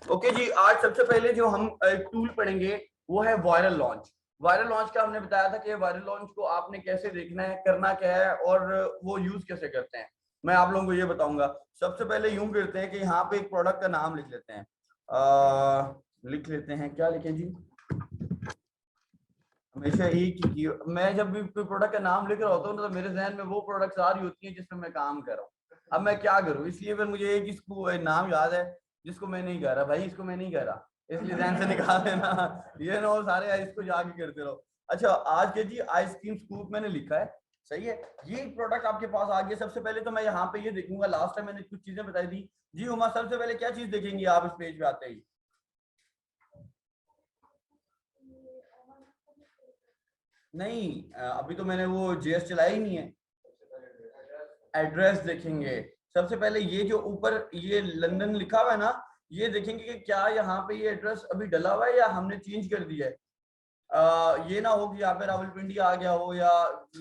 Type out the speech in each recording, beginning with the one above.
Okay जी, आज सबसे पहले जो हम एक टूल पढ़ेंगे वो है वायरल लॉन्च। वायरल लॉन्च का हमने बताया था कि वायरल लॉन्च को आपने कैसे देखना है, करना क्या है और वो यूज कैसे करते हैं। मैं आप लोगों को ये बताऊंगा। सबसे पहले यूं करते हैं कि यहाँ पे एक प्रोडक्ट का नाम लिख लेते हैं। लिख लेते हैं, क्या लिखें जी? हमेशा एक ही मैं जब भी कोई प्रोडक्ट का नाम लिख रहा होता हूँ ना, तो मेरे जहन में वो प्रोडक्ट्स आ रही होती है जिसमें मैं काम कर रहा हूँ। अब मैं क्या करूँ, इसलिए फिर मुझे एक इसको नाम याद है जिसको मैं नहीं कर रहा भाई, इसको मैं नहीं कर रहा, इसलिए जहन से निकाल देना। ये ना हो सारे इसको जाके करते रहो। अच्छा, आज के जी आइसक्रीम स्कूप मैंने लिखा है, सही है। ये एक प्रोडक्ट आपके पास आ गया। सबसे पहले तो मैं यहाँ पे ये देखूंगा, लास्ट टाइम मैंने कुछ चीजें बताई थी जी उमा। सबसे पहले क्या चीज देखेंगे आप इस पेज पे आते ही? नहीं, अभी तो मैंने वो जीएस चलाया ही नहीं है। एड्रेस देखेंगे सबसे पहले। ये जो ऊपर ये लंदन लिखा हुआ है ना, ये देखेंगे कि क्या यहाँ पे ये एड्रेस अभी डला हुआ है या हमने चेंज कर दिया है। ये ना हो कि यहाँ पे रावलपिंडी आ गया हो या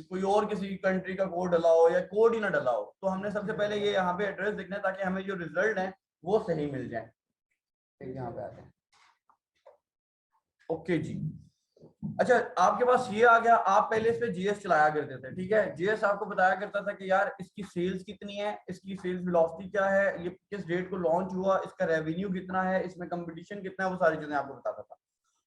कोई और किसी कंट्री का कोड डला हो या कोड ही ना डला हो। तो हमने सबसे पहले ये यहाँ पे एड्रेस देखना है ताकि हमें जो रिजल्ट है वो सही मिल जाए। यहाँ पे आते हैं। ओके जी। अच्छा, आपके पास ये आ गया। आप पहले इस पे जीएस चलाया करते थे, ठीक है। जीएस आपको बताया करता था कि यार इसकी सेल्स कितनी है, इसकी सेल्स वेलोसिटी क्या है, ये किस डेट को लॉन्च हुआ, इसका रेवेन्यू कितना है, इसमें कंपटीशन कितना है, वो सारी चीजें आपको बताता था।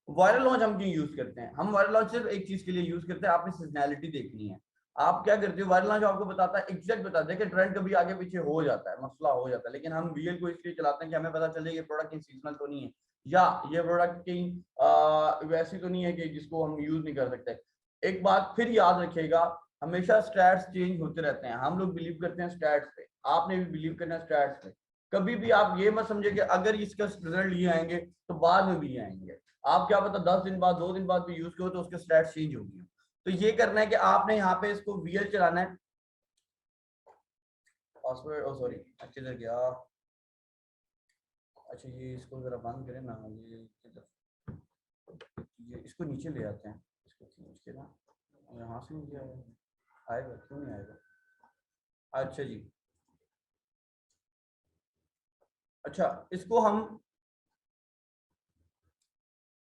वायरल लॉन्च हम क्यों यूज करते हैं? हम वायरल लॉन्च सिर्फ एक चीज के लिए यूज करते हैं, आपने सीजनैलिटी देखनी है। आप क्या करते हो, वायरल लॉन्च आपको बताता है, एग्जैक्ट बताता है कि ट्रेंड कभी आगे पीछे हो जाता है, मसला हो जाता है, लेकिन हम वीएल को इसलिए चलाते हैं कि हमें पता चले ये प्रोडक्ट कहीं सीजनल तो नहीं है, या ये प्रोडक्ट कहीं वैसी तो नहीं है कि जिसको हम यूज नहीं कर सकते। एक बात फिर याद रखिएगा, हमेशा स्टैट्स चेंज होते रहते हैं। हम लोग बिलीव करते हैं स्टैट्स पे, आपने भी बिलीव करना है स्टैट्स पे। कभी भी आप ये मत समझे कि अगर इसका रिजल्ट ये आएंगे तो बाद में भी ये आएंगे। आप क्या पता 10 दिन बाद, 2 दिन बाद भी यूज करो तो उसके स्टैट्स चेंज होगी। तो ये करना है कि आपने यहाँ पे इसको वीएल चलाना है। पासवर्ड, ओ सॉरी, अच्छे से गया। अच्छा, ये इसको जरा बंद करें ना, ये इसको नीचे ले आते हैं, इसको खींच के ना। यहाँ से नीचे आएगा, क्यों नहीं आएगा? अच्छा जी। अच्छा, इसको हम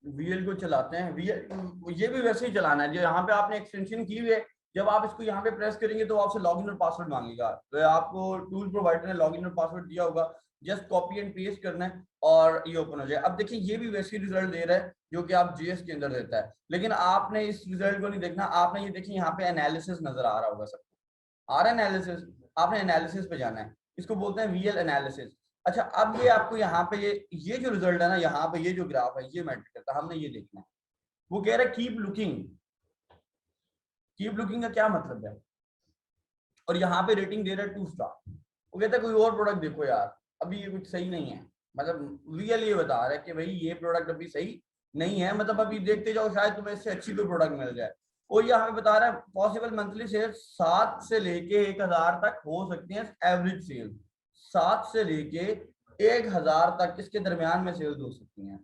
वीएल को चलाते हैं। वीएल ये भी वैसे ही चलाना है जो यहाँ पे आपने एक्सटेंशन की हुई है। जब आप इसको यहाँ पे प्रेस करेंगे तो आपसे लॉगिन और पासवर्ड मांगेगा, तो आपको टूल प्रोवाइडर ने लॉगिन और पासवर्ड दिया होगा। जस्ट कॉपी एंड पेस्ट करना है और ये ओपन हो जाए। अब देखिए, ये भी वैसे ही रिजल्ट दे रहा है जो कि आप जीएस के अंदर देता है, लेकिन आपने इस रिजल्ट को नहीं देखना। आपने ये देखिए, यहाँ पे एनालिसिस नजर आ रहा होगा सबको, आ रहा है एनालिसिस। आपने एनालिसिस पे जाना है, इसको बोलते हैं वीएल एनालिसिस। अच्छा, अब ये आपको यहाँ पे ये जो रिजल्ट है ना, यहाँ पे ये जो ग्राफ है ये मैटर करता है, हमने ये देखना है। वो कह रहा है कीप लुकिंग। कीप लुकिंग का क्या मतलब है? और यहाँ पे रेटिंग दे रहा है 2 स्टार। वो कहता है कोई और प्रोडक्ट देखो यार, अभी ये कुछ सही नहीं है। मतलब रियल ये बता रहा है कि भाई ये प्रोडक्ट अभी सही नहीं है, मतलब अभी देखते जाओ शायद तुम्हें इससे अच्छी कोई प्रोडक्ट मिल जाए। और यहाँ पे बता रहा है पॉसिबल मंथली सेल्स 7 से लेके 1,000 तक हो सकती है एवरेज सेल। 7 से लेके 1,000 तक इसके दरमियान में सेल्स हो सकती हैं।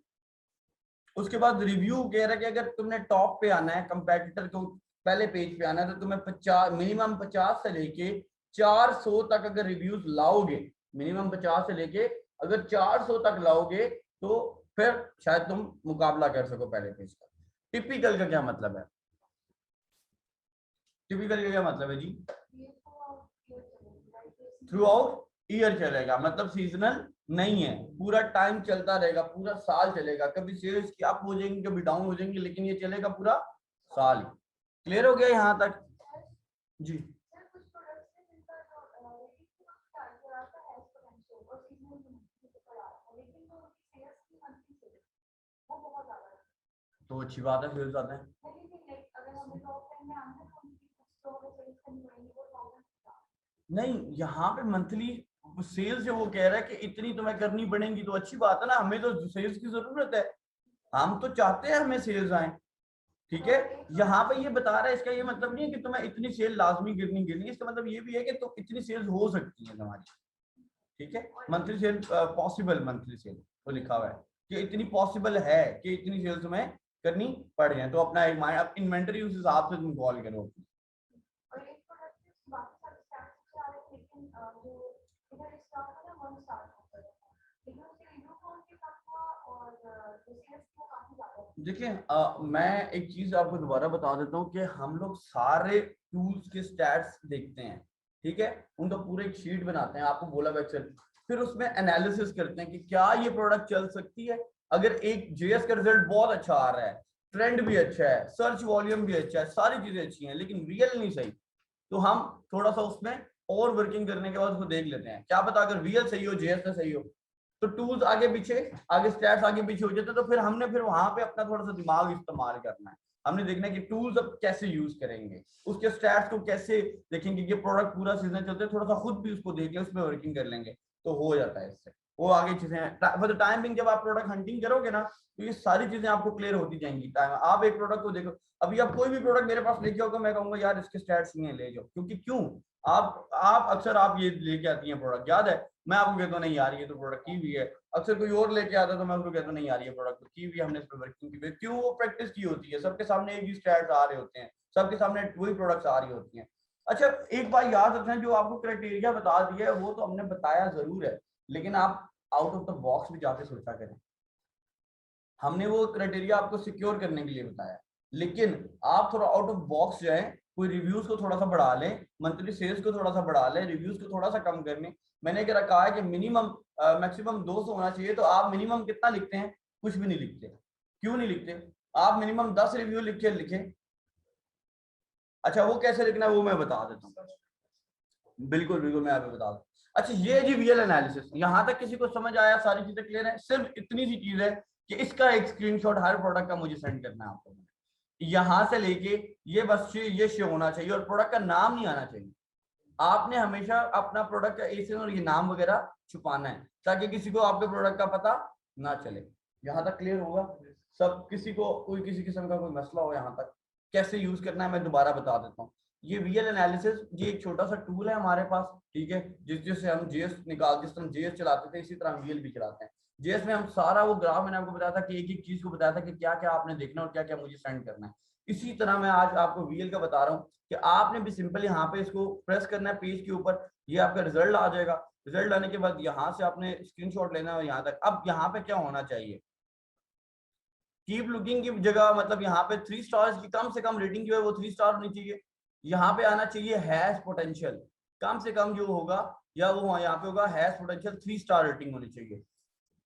उसके बाद रिव्यू कह रहा है कि अगर तुमने टॉप पे आना है, कंपेटिटर को पहले पेज पे आना है, तो तुम्हें 50 मिनिमम 50 से लेके 400 तक अगर रिव्यूज लाओगे, मिनिमम 50 से लेके अगर 400 तक लाओगे तो फिर शायद तुम मुकाबला कर सको पहले पेज का। टिपिकल का क्या मतलब है? टिपिकल का क्या मतलब है जी? थ्रू आउट ईयर चलेगा, मतलब सीजनल नहीं है, पूरा टाइम चलता रहेगा, पूरा साल चलेगा। कभी सेल्स की अप हो जाएंगी, कभी डाउन हो जाएंगी, लेकिन ये चलेगा पूरा साल। क्लियर हो गया यहाँ तक जी? तो अच्छी बात है, सेल्स आते हैं। नहीं, यहाँ पे मंथली सेल्स जो वो कह रहा है कि इतनी तुम्हें करनी पड़ेगी, तो अच्छी बात है ना, हमें तो सेल्स की जरूरत है। हम तो चाहते हैं हमें सेल्स आए, ठीक है। यहाँ पे ये बता रहा है, इसका ये मतलब नहीं है कि तुम्हें इतनी सेल लाजमी गिरनी गिरनी, इसका मतलब ये भी है कि तो इतनी सेल्स हो सकती है तुम्हारी, ठीक है। Monthly cell possible, monthly cell तो लिखा हुआ है कि इतनी पॉसिबल है कि इतनी सेल तुम्हें करनी पड़ जाए। तो अपना एक माइंड, इन्वेंटरी उस हिसाब से तुम कॉल करो। देखिए मैं एक चीज आपको दोबारा बता देता हूँ कि हम लोग सारे टूल्स के स्टैट्स देखते हैं, ठीक है, उनका पूरा एक शीट बनाते हैं, आपको बोला हुआ एक्सेल, फिर उसमें एनालिसिस करते हैं कि क्या ये प्रोडक्ट चल सकती है। अगर एक जेएस का रिजल्ट बहुत अच्छा आ रहा है, ट्रेंड भी अच्छा है, सर्च वॉल्यूम भी अच्छा है, सारी चीजें अच्छी हैं, लेकिन रियल नहीं सही, तो हम थोड़ा सा उसमें और वर्किंग करने के बाद उसको देख लेते हैं, क्या पता अगर रियल सही हो, जेएस ना सही हो, तो टूल्स आगे पीछे, आगे स्टैट्स आगे पीछे हो जाते, तो फिर हमने फिर वहां पे अपना थोड़ा सा दिमाग इस्तेमाल करना है। हमने देखना है कि टूल्स अब कैसे यूज करेंगे, उसके स्टैट्स को कैसे देखेंगे, कि प्रोडक्ट पूरा सीजन चलते हैं, थोड़ा सा खुद भी उसको देख लें, उसमें वर्किंग कर लेंगे, तो हो जाता है इससे। वो आगे चीजें फॉर द टाइम बिंग, जब आप प्रोडक्ट हंटिंग करोगे ना, तो ये सारी चीजें आपको क्लियर होती जाएंगी। टाइम आप एक प्रोडक्ट को देखो, अभी आप कोई भी प्रोडक्ट मेरे पास लेके आओगे, मैं कहूंगा यार इसके स्टैट्स नहीं है, ले जाओ, क्योंकि क्यों, आप अक्सर आप ये लेके आती हैं प्रोडक्ट, याद है, मैं आपको कहता हूँ नहीं यार ये तो प्रोडक्ट की भी है, अक्सर कोई और लेके आता है तो मैं उसको कहता हूँ नहीं यार ये प्रोडक्ट की भी, हमने इस पर वर्किंग की, क्यों, वो प्रैक्टिस की होती है, सबके सामने एक ही स्टैट्स आ रहे होते हैं, सबके सामने वही प्रोडक्ट्स आ रही होती हैं। अच्छा, एक बात याद रखना, जो आपको क्राइटेरिया बता दिया है वो तो हमने बताया जरूर है, लेकिन आप आउट ऑफ द बॉक्स भी जाके सोचा करें। हमने वो क्राइटेरिया आपको सिक्योर करने के लिए बताया, लेकिन आप थोड़ा आउट ऑफ बॉक्स जाए, कोई रिव्यूज को थोड़ा सा बढ़ा लें, मंथली सेल्स को थोड़ा सा बढ़ा लें, रिव्यूज को थोड़ा सा कम कर लें। मैंने क्या कहा है कि मिनिमम मैक्सिमम 200 होना चाहिए, तो आप मिनिमम कितना लिखते हैं, कुछ भी नहीं लिखते, क्यों नहीं लिखते, आप मिनिमम 10 रिव्यू लिखे लिखें। अच्छा, वो कैसे लिखना है वो मैं बता देता हूँ, बिल्कुल बिल्कुल मैं आपको बता दूं। अच्छा, ये जी वीएल एनालिसिस, यहाँ तक किसी को समझ आया, सारी चीजें क्लियर है, सिर्फ इतनी सी चीज है कि इसका एक स्क्रीनशॉट हर प्रोडक्ट का मुझे सेंड करना है आपको, यहां से लेके ये बस ये शो होना चाहिए, और प्रोडक्ट का नाम नहीं आना चाहिए। आपने हमेशा अपना प्रोडक्ट का एसियन और ये नाम वगैरह छुपाना है, ताकि किसी को आपके प्रोडक्ट का पता ना चले। यहाँ तक क्लियर होगा सब, किसी को कोई किसी किस्म का कोई मसला हो यहाँ तक, कैसे यूज करना है मैं दोबारा बता देता हूँ। ये वीएल एनालिसिस, ये एक छोटा सा टूल है हमारे पास, ठीक है, जिससे हम जेएस निकाल, जिस तरह जेएस चलाते थे इसी तरह हम वीएल भी चलाते हैं। जेएस में हम सारा वो ग्राफ मैंने आपको बताया था कि एक एक चीज को बताया था कि क्या क्या आपने देखना और क्या क्या मुझे सेंड करना है। इसी तरह मैं आज आपको वीएल का बता रहा हूँ कि आपने भी सिंपल यहाँ पे इसको प्रेस करना है पेज के ऊपर, ये आपका रिजल्ट आ जाएगा। रिजल्ट आने के बाद यहाँ से आपने स्क्रीनशॉट लेना है यहाँ तक। अब यहाँ पे क्या होना चाहिए, कीप लुकिंग की जगह, मतलब यहाँ पे 3 स्टार्स की कम से कम रेटिंग जो है वो 3 स्टार होनी चाहिए। यहाँ पे आना चाहिए हैज पोटेंशियल, कम से कम जो होगा, या वो यहाँ पे होगा हैज पोटेंशियल 3 स्टार रेटिंग होनी चाहिए,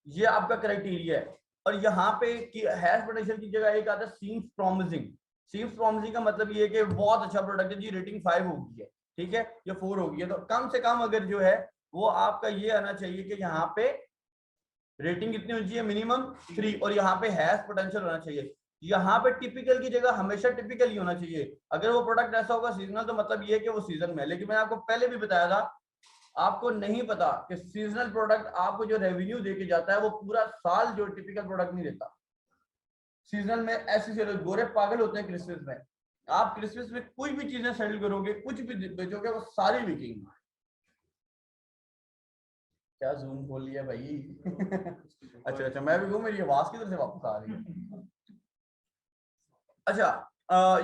ये आपका क्राइटेरिया है। और यहाँ पे हैज पोटेंशियल की जगह एक आता है सीम्स प्रॉमिसिंग। सीम्स प्रॉमिसिंग का मतलब ये है कि बहुत अच्छा प्रोडक्ट है जी, रेटिंग 5 होगी है, ठीक है, या 4 होगी है, तो कम से कम अगर जो है वो आपका ये आना चाहिए कि यहाँ पे रेटिंग कितनी होनी चाहिए, मिनिमम 3, और यहाँ पे हैज पोटेंशियल होना चाहिए। यहाँ पे टिपिकल की जगह हमेशा टिपिकल ही होना चाहिए। अगर वो प्रोडक्ट ऐसा होगा सीजनल, तो मतलब ये है कि वो सीजन में, लेकिन मैंने आपको पहले भी बताया था, आपको नहीं पता कि सीजनल प्रोडक्ट आपको जो रेवेन्यू देके जाता है वो पूरा साल जो टिपिकल प्रोडक्ट नहीं देता। सीजनल में ऐसे से गोरे पागल होते हैं क्रिसमस में, आप क्रिसमस में कोई भी चीजें सेल करोगे, कुछ भी बेचोगे, वो सारी बिकेंगी। क्या जूम खोल लिया भाई अच्छा अच्छा, मैं भी हूँ, मेरी आवाज किधर से वापस आ रही है। अच्छा,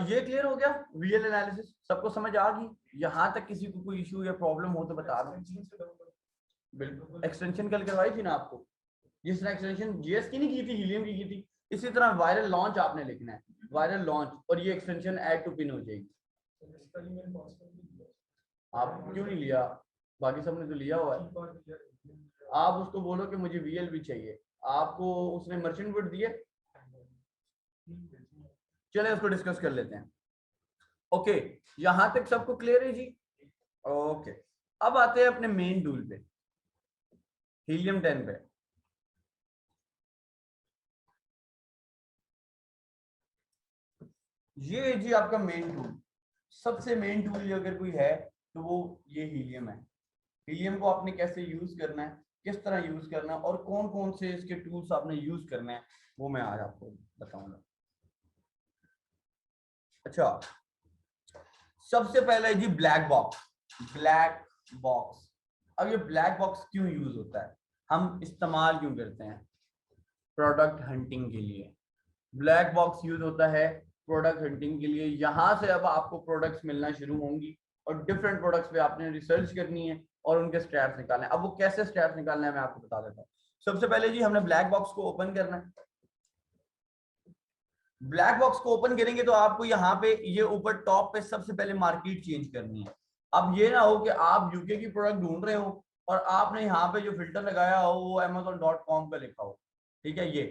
ये क्लियर हो गया, वीएल एनालिसिस सबको समझ आ गई। यहाँ तक किसी को कोई इशू या प्रॉब्लम हो तो बता दो। बिल्कुल, एक्सटेंशन कल करवाई थी ना आपको, जिस तरह एक्सटेंशन जीएस की नहीं की थी, हीलियम की थी, इसी तरह वायरल लॉन्च आपने लिखना है, वायरल लॉन्च, और ये एक्सटेंशन ऐड टू पिन हो जाएगी। आप क्यों नहीं लिया, बाकी सबने तो लिया हुआ है। आप उसको बोलो कि मुझे वीएल भी चाहिए, आपको उसने मर्चेंट वुड दिए, चले उसको डिस्कस कर लेते हैं। ओके, यहां तक सबको क्लियर है जी। ओके, अब आते हैं अपने मेन टूल पे, हीलियम 10 पे। ये जी आपका मेन टूल, सबसे मेन टूल अगर कोई है तो वो ये हीलियम है। हीलियम को आपने कैसे यूज करना है, किस तरह यूज करना है, और कौन कौन से इसके टूल्स आपने यूज करना है, वो मैं आज आपको बताऊंगा। अच्छा, सबसे पहले जी ब्लैक बॉक्स, ब्लैक बॉक्स। अब ये ब्लैक बॉक्स क्यों यूज होता है, हम इस्तेमाल क्यों करते हैं, प्रोडक्ट हंटिंग के लिए ब्लैक बॉक्स यूज होता है, प्रोडक्ट हंटिंग के लिए। यहां से अब आपको प्रोडक्ट्स मिलना शुरू होंगी, और डिफरेंट प्रोडक्ट्स पे आपने रिसर्च करनी है और उनके स्टैट्स निकालने हैं। अब वो कैसे स्टैट्स निकालना है मैं आपको बता देता हूँ। सबसे पहले जी हमने ब्लैक बॉक्स को ओपन करना है, ब्लैक बॉक्स को ओपन करेंगे तो आपको यहाँ पे ये ऊपर टॉप पे सबसे पहले मार्केट चेंज करनी है। अब ये ना हो कि आप यूके की प्रोडक्ट ढूंढ रहे हो और आपने यहाँ पे जो फिल्टर लगाया हो वो amazon.com पे लिखा हो, ठीक है। ये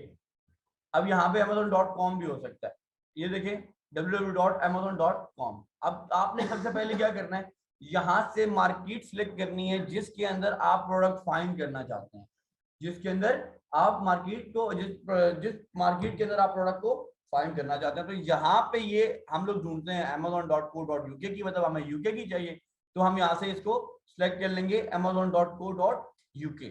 अब यहाँ पे amazon.com भी हो सकता है, ये देखिए www.amazon.com। अब आपने सबसे पहले क्या करना है, यहाँ से मार्केट सिलेक्ट करनी है जिसके अंदर आप प्रोडक्ट फाइंड करना चाहते हैं, जिसके अंदर आप मार्केट को जिस मार्केट के अंदर आप प्रोडक्ट को फाइंड करना चाहते हैं। तो यहाँ पे ये हम लोग ढूंढते हैं amazon.co.uk की, मतलब हमें यूके की चाहिए तो हम यहाँ से इसको सिलेक्ट कर लेंगे amazon.co.uk।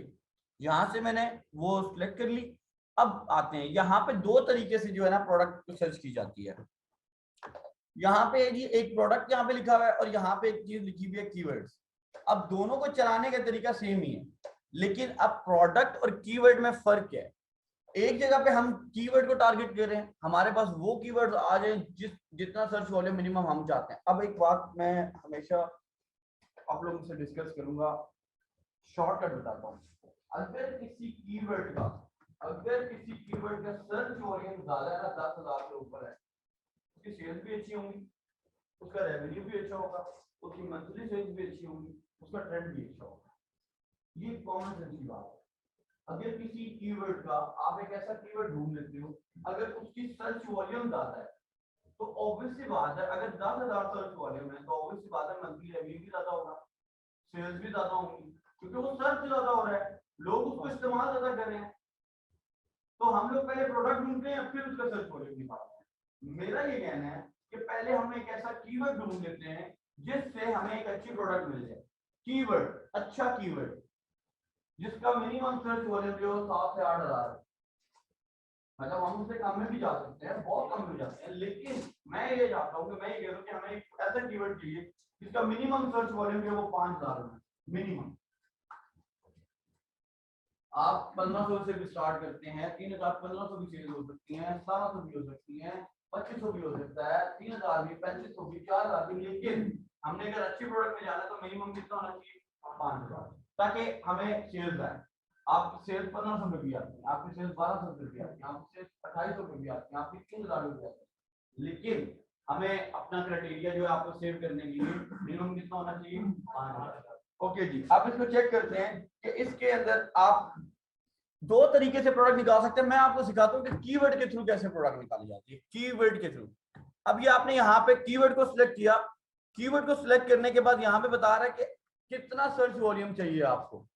यहाँ से मैंने वो सिलेक्ट कर ली। अब आते हैं यहाँ पे दो तरीके से जो है ना प्रोडक्ट को सर्च की जाती है। यहाँ पे जी एक प्रोडक्ट यहाँ पे लिखा हुआ है और यहाँ पे एक चीज लिखी हुई है कीवर्ड्स। अब दोनों को चलाने का तरीका सेम ही है, लेकिन अब प्रोडक्ट और कीवर्ड में फर्क है। एक जगह पे हम कीवर्ड को टारगेट कर रहे हैं, हमारे पास वो कीवर्ड आ जाए जितना सर्च वॉल्यूम मिनिमम हम चाहते हैं। अब एक बात मैं हमेशा आप लोगों से डिस्कस करूंगा, शॉर्टकट बताता हूँ। अगर किसी कीवर्ड का सर्च वॉल्यूम ज्यादा है ना 10,000 के ऊपर है, उसकी सेल्स भी अच्छी होंगी, उसका रेवेन्यू भी अच्छा होगा, उसकी मंथली सेल्स भी अच्छी होंगी, उसका ट्रेंड भी अच्छा होगा। ये कॉमन सेंस की बात है। अगर किसी कीवर्ड का आप एक ऐसा कीवर्ड ढूंढ लेते हो, अगर उसकी सर्च वॉल्यूम ज्यादा है तो ऑब्वियस सी बात है, अगर 10,000 सर्च वॉल्यूम है तो ऑब्वियस सी बात है मंथली रेवेन्यू भी ज्यादा होगा, सेल्स भी ज्यादा होंगी, क्योंकि वो सर्च ज्यादा हो रहा है, लोग उसको इस्तेमाल ज्यादा कर रहे हैं। तो हम लोग पहले प्रोडक्ट ढूंढते हैं फिर उसका सर्च वॉल्यूम निकालते हैं। मेरा ये कहना है कि पहले हम एक ऐसा कीवर्ड ढूंढ लेते हैं जिससे हमें एक अच्छी प्रोडक्ट मिल जाए। कीवर्ड, अच्छा कीवर्ड जिसका मिनिमम सर्च वॉल्यूम जो 7 से 8,000 है, मतलब हम उससे कम में भी जा सकते हैं, बहुत कम में जाते हैं, लेकिन मैं ये चाहता हूँ कि मैं ये कह रहा हूँ कि हमें एक ऐसा कीवर्ड चाहिए जिसका मिनिमम सर्च वॉल्यूम जो है वो 5,000 है मिनिमम। आप 1500 से भी स्टार्ट करते हैं, 3,000 1500 भी सेल हो सकती हैं, 1700 भी हो सकती हैं, 2500 भी हो सकता है, 3,000 भी, 3500 भी, 4,000 भी, लेकिन हमने अगर अच्छी प्रोडक्ट में जाना है तो मिनिमम कितना होना चाहिए 5,000, ताकि हमें सेल्स आए। आप सेल्स 1500 पे भी आती है, आपकी सेल्स 1200 पे भी आती है, आपकी सेल्स 2800 पे भी आती है, आपकी 3,000 पे भी आती है, लेकिन हमें अपना क्राइटेरिया जो है आपको सेव करने के लिए मिनिमम कितना होना चाहिए 5,000। ओके जी, आप इसको चेक करते हैं कि इसके अंदर आप दो तरीके से प्रोडक्ट निकाल सकते हैं। मैं आपको सिखाता हूँ कि कीवर्ड के थ्रू कैसे प्रोडक्ट निकाली जाती है, कीवर्ड के थ्रू। अब ये आपने यहाँ पे कीवर्ड को सिलेक्ट किया, कीवर्ड को सिलेक्ट करने के बाद यहाँ पे बता रहा है कि कितना सर्च वॉल्यूम चाहिए आपको,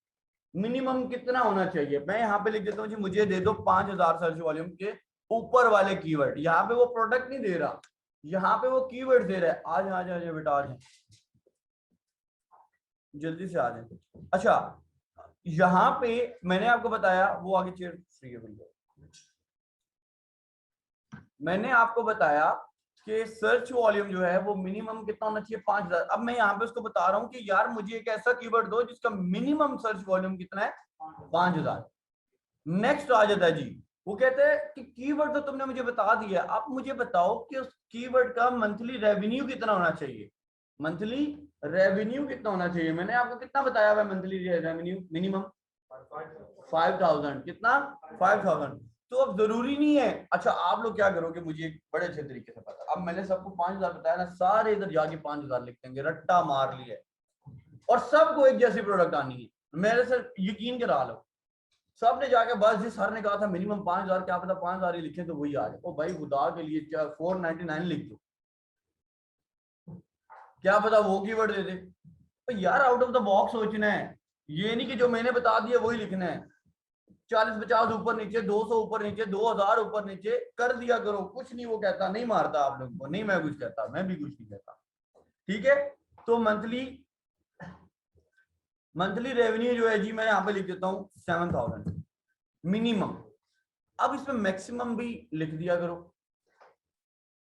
मिनिमम कितना होना चाहिए। मैं यहाँ पे लिख देता हूँ जी मुझे दे दो 5,000 सर्च वॉल्यूम के ऊपर वाले कीवर्ड। यहाँ पे वो प्रोडक्ट नहीं दे रहा, यहाँ पे वो कीवर्ड दे रहा है। आज आ जाए बेटा, आज जल्दी से आ जाए। अच्छा, यहाँ पे मैंने आपको बताया, वो आगे चेयर फ्री है बिल्कुल, मैंने आपको बताया कि सर्च वॉल्यूम जो है वो मिनिमम कितना होना चाहिए 5,000। अब मैं यहाँ पे उसको बता रहा हूँ कि यार मुझे एक ऐसा कीवर्ड दो जिसका मिनिमम सर्च वॉल्यूम कितना है 5,000। नेक्स्ट आ जाता है जी, वो कहते हैं कि कीवर्ड तो तुमने मुझे बता दिया, आप मुझे बताओ कि उस कीवर्ड का मंथली रेवेन्यू कितना होना चाहिए। मंथली रेवेन्यू कितना होना चाहिए, मैंने आपको कितना बताया हुआ मंथली रेवेन्यू मिनिमम 5,000। कितना 5,000। तो अब जरूरी नहीं है। अच्छा आप लोग क्या करोगे, मुझे एक बड़े अच्छे तरीके से पता, अब मैंने सबको 5,000 बताया ना, सारे इधर जाके 5,000 लिख देंगे, रट्टा मार लिया और सबको एक जैसी प्रोडक्ट आनी है, मेरे से यकीन करा लो। सब ने जाके बस जिस सर ने कहा था मिनिमम 5,000, क्या पता 5,000 ही लिखे तो वही आ जाए। ओ भाई खुदा के लिए 499 लिख दो, क्या पता वो कीवर्ड दे दे। तो यार आउट ऑफ द बॉक्स सोचना है, ये नहीं कि जो मैंने बता दिया वही लिखना है। 40-50 ऊपर नीचे, 200 ऊपर नीचे, 2,000 ऊपर नीचे कर दिया करो, कुछ नहीं वो कहता, नहीं मारता आप लोगों को, नहीं मैं कुछ कहता, मैं भी कुछ नहीं कहता, ठीक है। तो मंथली रेवेन्यू जो है जी मैं यहाँ पे लिख देता हूँ 7,000 मिनिमम। अब इसमें मैक्सिमम भी लिख दिया करो,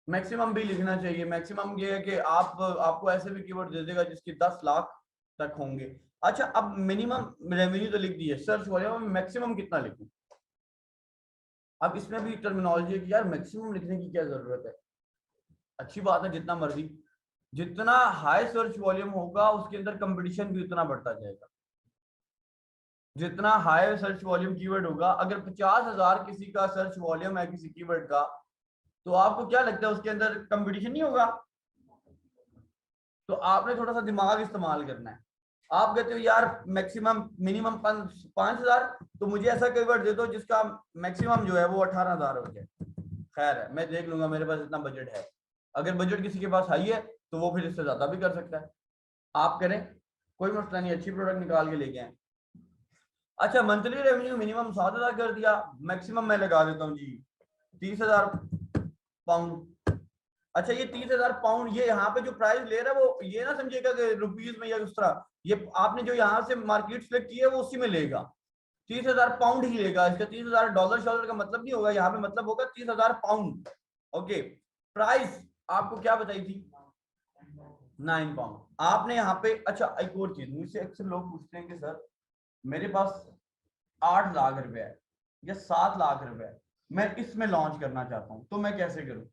मैक्सिमम भी लिखना चाहिए। मैक्सिमम ये है कि आपको ऐसे भी कीवर्ड दे देगा जिसके 10 लाख तक होंगे। अच्छा अब मिनिमम रेवेन्यू तो लिख दिए, सर्च वॉल्यूम में मैक्सिमम कितना लिखूं। अब इसमें भी टर्मिनोलॉजी है कि यार मैक्सिमम लिखने की क्या जरूरत है, अच्छी बात है जितना मर्जी, जितना हाई सर्च वॉल्यूम होगा उसके अंदर कंपटीशन भी उतना बढ़ता जाएगा। जितना हाई सर्च वॉल्यूम कीवर्ड होगा, अगर 50,000 किसी का सर्च वॉल्यूम है किसी कीवर्ड का, तो आपको क्या लगता है उसके अंदर कंपटीशन नहीं होगा? तो आपने थोड़ा सा दिमाग इस्तेमाल करना है। आप कहते हो यार मैक्सिमम मिनिमम 5,000, तो मुझे ऐसा कीवर्ड दे दो जिसका मैक्सिमम जो है वो 18,000 हो जाए। खैर है, मैं देख लूंगा, मेरे पास इतना बजट है। अगर बजट किसी के पास हाई है तो वो फिर इससे ज्यादा भी कर सकता है। आप करें, कोई मसला नहीं, अच्छी प्रोडक्ट निकाल के लेके आए। अच्छा, मंथली रेवेन्यू मिनिमम 7,000 कर दिया, मैक्सिमम मैं लगा देता हूँ जी 30,000 पाउंड। अच्छा, ये 30,000 पाउंड, ये यहाँ पे जो प्राइस ले रहा है वो ये ना समझिएगा कि रुपीज में या उस तरह, ये आपने जो यहाँ से मार्केट सेलेक्ट की है वो उसी में लेगा। 30,000 पाउंड ही लेगा, इसका 30,000 डॉलर शॉलर का मतलब नहीं होगा, यहाँ पे मतलब होगा 30,000 पाउंड। ओके, प्राइस आपको क्या बताई थी? 9 पाउंड। आपने यहाँ पे, अच्छा एक और चीज मुझसे अक्सर लोग पूछते हैं कि सर मेरे पास 8 लाख रुपए है या 7 लाख रुपए है, मैं इसमें लॉन्च करना चाहता हूँ, तो मैं कैसे करूँ?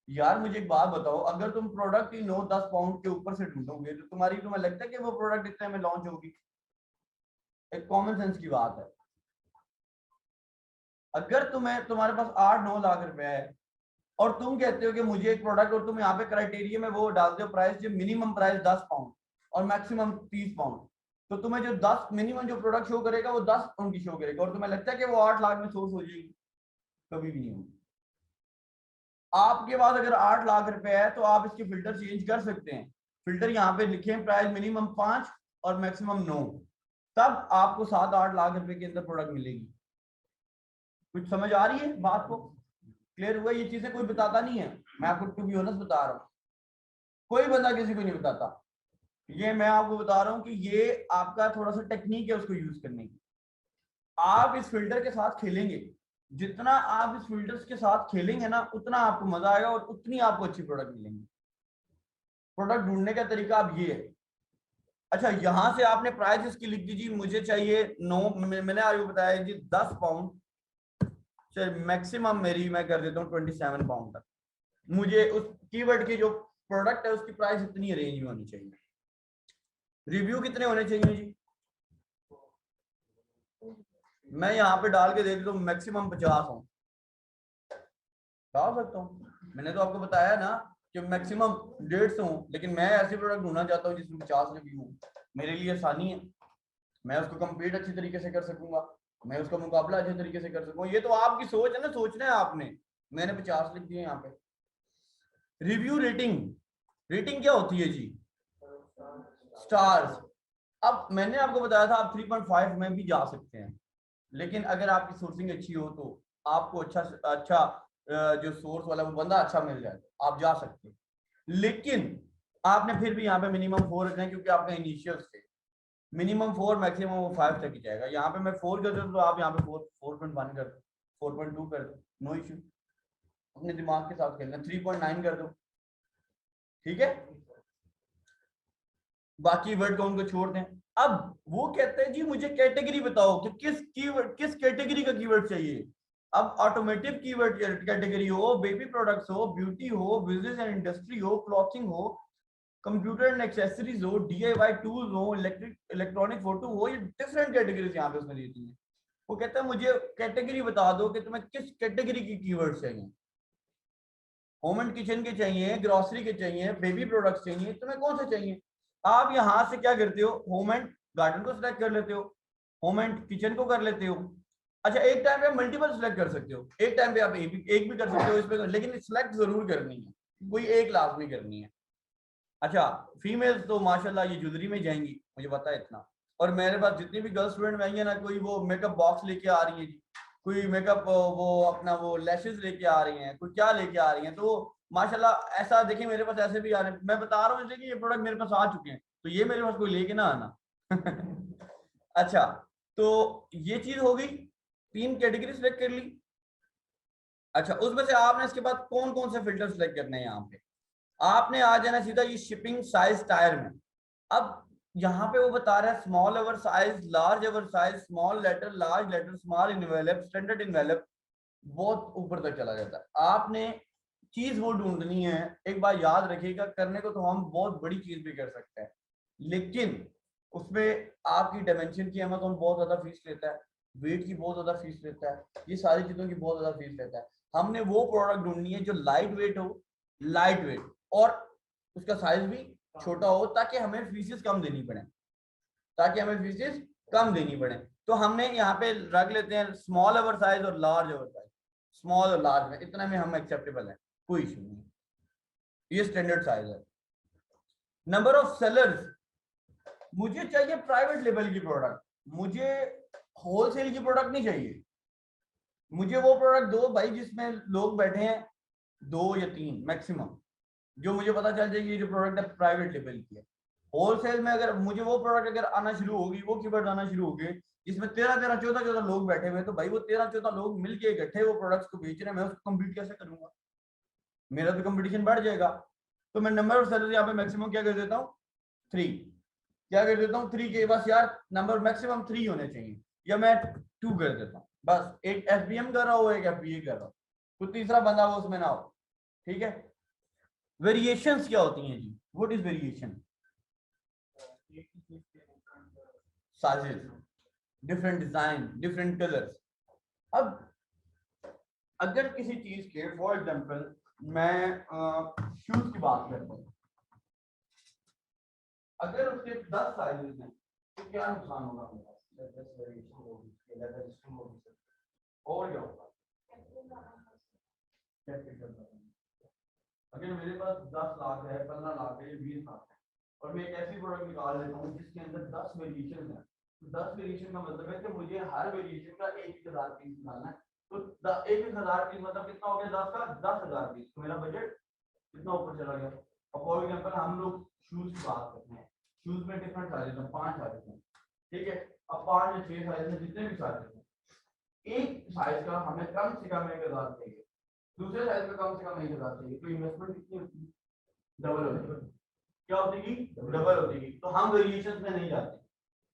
यार मुझे एक बात बताओ, अगर तुम प्रोडक्ट ही 9-10 पाउंड के ऊपर से ढूंढोगे तो तुम्हें लगता है कि वो प्रोडक्ट इतने में लॉन्च होगी? एक कॉमन सेंस की बात है। अगर तुम्हारे पास 8-9 लाख रुपए है और तुम कहते हो कि मुझे एक प्रोडक्ट, और तुम यहाँ पे क्राइटेरिया में वो डालते हो प्राइस, जो मिनिमम प्राइस 10 पाउंड और मैक्सिमम 30 पाउंड, तो तुम्हें जो 10 मिनिमम जो प्रोडक्ट शो करेगा वो 10 पाउंड की शो करेगा, और तुम्हें लगता है कि वो 8 लाख में सोर्स हो जाएगी? कभी भी नहीं होगी। आपके पास अगर 8 लाख रुपए है तो आप इसके फिल्टर चेंज कर सकते हैं। फिल्टर यहाँ पे लिखे प्राइस मिनिमम 5 और मैक्सिमम 9, तब आपको 7-8 लाख रुपए के अंदर प्रोडक्ट मिलेगी। कुछ समझ आ रही है बात को? क्लियर हुआ? ये चीजें कोई बताता नहीं है, मैं आपको टू बी ऑनेस्ट बता रहा हूँ, कोई बंदा किसी को नहीं बताता। ये मैं आपको बता रहा हूँ कि ये आपका थोड़ा सा टेक्निक है उसको यूज करने की। आप इस फिल्टर के साथ खेलेंगे, जितना आप इस फिल्टर्स के साथ खेलेंगे ना उतना आपको मजा आएगा और उतनी आपको अच्छी प्रोडक्ट मिलेंगी। प्रोडक्ट ढूंढने का तरीका अब ये है। अच्छा, यहां से आपने प्राइस इसकी लिख दी जी, मुझे चाहिए 9, मैंने आपको बताया जी 10 पाउंड, चलिए मैक्सिमम मेरी मैं कर देता हूँ 27 पाउंड तक। मुझे उस कीवर्ड की जो प्रोडक्ट है उसकी प्राइस इतनी रेंज में होनी चाहिए। रिव्यू कितने होने चाहिए जी? मैं यहाँ पे डाल के देख दूं मैक्सिमम 50 हो, डाल सकता हूँ। मैंने तो आपको बताया ना कि मैक्सिमम 150 हो, लेकिन मैं ऐसी प्रोडक्ट ढूंढना चाहता हूँ जिसमें 50 रिव्यू हो। मेरे लिए आसानी है, मैं उसको कंप्लीट अच्छी तरीके से कर सकूंगा, मैं उसका मुकाबला अच्छे तरीके से कर सकूंगा। ये तो आपकी सोच है ना, सोचना है आपने। मैंने 50 लिख दिए यहाँ पे। रिव्यू रेटिंग, रेटिंग क्या होती है जी? स्टार्स। अब मैंने आपको बताया था आप 3.5 में भी जा सकते हैं, लेकिन अगर आपकी सोर्सिंग अच्छी हो तो आपको अच्छा अच्छा जो सोर्स वाला वो बंदा अच्छा मिल जाए तो आप जा सकते हैं। लेकिन आपने फिर भी यहाँ पे मिनिमम 4 रखना है, क्योंकि आपका इनिशियल से मिनिमम 4, मैक्सिमम वो 5 तक ही जाएगा। यहाँ पे मैं 4 कर दूँ तो आप यहाँ पे 4.1 कर दो, 4.2 कर दो, नो इशू। अपने दिमाग के साथ खेलना, 3.9 कर दो, ठीक है। बाकी वर्ड काउंट को छोड़ दें। अब वो कहते हैं जी मुझे कैटेगरी बताओ कि किस कैटेगरी का कीवर्ड चाहिए। अब ऑटोमेटिव कीवर्ड कैटेगरी हो, बेबी प्रोडक्ट्स हो, ब्यूटी हो, बिजनेस एंड इंडस्ट्री हो, क्लॉथिंग हो, कंप्यूटर एंड एक्सेसरीज हो, डीआईवाई टूल्स हो, इलेक्ट्रॉनिक फोटो हो, ये डिफरेंट कैटेगरीज यहाँ पे उसने दी थी। वो कहता है मुझे कैटेगरी बता दो कि तुम्हें किस कैटेगरी की कीवर्ड चाहिए। होम एंड किचन के चाहिए, ग्रोसरी के चाहिए, बेबी प्रोडक्ट्स चाहिए, तुम्हें कौन से चाहिए? आप यहाँ से क्या करते हो, होम एंड गार्डन को सिलेक्ट कर लेते हो, होम एंड किचन को कर लेते हो। अच्छा, एक टाइम पे आप मल्टीपल सिलेक्ट कर सकते हो, एक टाइम पे आप एक भी कर सकते हो इसमें, लेकिन सिलेक्ट जरूर करनी है, कोई एक लाजमी करनी है। अच्छा, फीमेल्स तो माशाल्लाह ये ज्वेलरी में जाएंगी, मुझे पता है इतना। और मेरे पास जितनी भी गर्ल स्टूडेंट आई है ना, कोई वो मेकअप बॉक्स लेके आ रही है जी, कोई मेकअप वो अपना वो लैशेस लेके आ रही हैं, कोई क्या लेके आ रही हैं, तो माशाल्लाह ऐसा देखिए मेरे पास ऐसे भी आ रहे हैं। मैं बता रहा हूँ इसलिए कि ये प्रोडक्ट मेरे पास आ चुके हैं, तो ये मेरे पास कोई लेके ना आना। अच्छा, तो ये चीज हो गई, 3 कैटेगरी सिलेक्ट कर ली। अच्छा, उसमें से आपने इसके बाद कौन कौन से फिल्टर सिलेक्ट करने हैं? यहाँ पे आपने आ जाना सीधा ये शिपिंग साइज टायर में। अब यहाँ पे वो बता रहा है small our size, large our size, small letter, large letter, small envelope, standard envelope, बहुत ऊपर तक चला जाता है। आपने चीज वो ढूंढनी है। एक बार याद रखिएगा, करने को तो हम बहुत बड़ी चीज भी कर सकते हैं, लेकिन उसमें आपकी डायमेंशन की अमेज़न बहुत ज्यादा फीस लेता है, वेट की बहुत ज्यादा फीस लेता है, ये सारी चीजों की बहुत ज्यादा फीस लेता है। हमने वो प्रोडक्ट ढूंढनी है जो लाइट वेट हो, लाइट वेट और उसका साइज भी छोटा हो, ताकि हमें फीसेस कम देनी पड़े, ताकि हमें फीसेस कम देनी पड़े। तो हमने यहाँ पे रख लेते हैं स्मॉल ओवर साइज और लार्ज ओवर साइज। स्मॉल और लार्ज में इतना में हम एक्सेप्टेबल है, कोई इशू नहीं, ये स्टैंडर्ड साइज है। नंबर ऑफ सेलर्स, मुझे चाहिए प्राइवेट लेवल की प्रोडक्ट, मुझे होलसेल की प्रोडक्ट नहीं चाहिए। मुझे वो प्रोडक्ट दो भाई जिसमें लोग बैठे हैं 2 या 3 मैक्सिमम, जो मुझे पता चल जाएगी जो प्रोडक्ट है प्राइवेट लेवल की है। होलसेल में अगर मुझे वो प्रोडक्ट अगर आना शुरू होगी, वो कीवर्ड आना शुरू हो गए जिसमें 13-14 लोग बैठे हुए, तो भाई वो 13-14 लोग मिलके इकट्ठे वो प्रोडक्ट्स को बेच रहे हैं, मैं उसको कम्पीट कैसे करूंगा? मेरा तो कंपटीशन बढ़ जाएगा। तो मैं नंबर ऑफ सेलर्स यहाँ पे मैक्सिमम क्या कर देता हूँ 3, क्या कर देता हूँ 3 के बस यार नंबर मैक्सिमम 3 होने चाहिए, या मैं 2 कर देता हूँ बस। एक FBM कर रहा हो, एक FBA कर रहा हो, कोई तीसरा बंदा वो उसमें ना हो, ठीक है। वेरिएशंस क्या होती हैं जी? What is variation? Sizes, different design, different colours. अब अगर किसी चीज के फॉर एग्जांपल मैं शूज की बात करता हूँ, अगर उसके 10 साइजेस हैं तो क्या नुकसान होगा मेरा? 10 वेरिएशन होगी, और क्या होगा? अगर मेरे पास 10 लाख है, 15 लाख है, 20 लाख है, और मैं एक ऐसी प्रोडक्ट निकाल लेता हूँ जिसके अंदर 10 वेरिएशन है, तो 10 वेरिएशन का मतलब है कि मुझे हर वेरिएशन का 1,000 पीस निकालना है। तो 1,000 पीस मतलब कितना हो गया? 10 का 10,000 पीस। तो मेरा बजट कितना ऊपर चला गया। और फॉर एग्जाम्पल हम लोग शूज की बात करते हैं, शूज में डिफरेंट साइजेस हैं, 5 साइजेस हैं, ठीक है। अब 5 या 6 साइज में जितने भी साइजेस हैं, एक साइज का हमें कम से कम 1,000 चाहिए, दूसरे साइज में कम से कम 1,000 चाहिए, तो इन्वेस्टमेंट कितनी होती है? डबल हो जाएगी। क्या होती? डबल होती। तो हम वेरिएशन में नहीं जाते।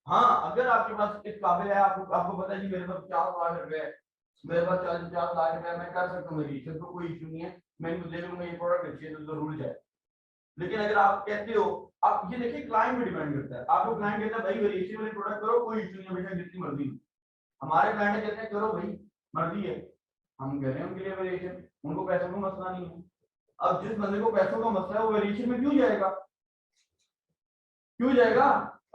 हाँ, अगर आपके पास इस काबिल है, आपको पता है जी मेरे पास 50 लाख रुपए है, मेरे पास 40-50 लाख रुपए, मैं कर सकता हूँ वेरिएशन, तो कोई इशू नहीं है, मैं इनको देख लूंगा, ये प्रोडक्ट अच्छी है तो जरूर जाए। लेकिन अगर आप कहते हो, आप ये देखिए क्लाइंट पे डिपेंड करता है, आपको क्लाइंट कहता है भाई वेरिएशन वाली प्रोडक्ट करो, कोई इशू नहीं है, बेशक जितनी मर्जी। हमारे क्लाइंट कहते हैं करो भाई, मर्जी है, हम कह रहे हैं उनके लिए वेरिएशन, उनको पैसों का मसला नहीं है। अब जिस बंदे को पैसों का मसला है वो वेरिएशन में क्यों जाएगा? क्यों जाएगा?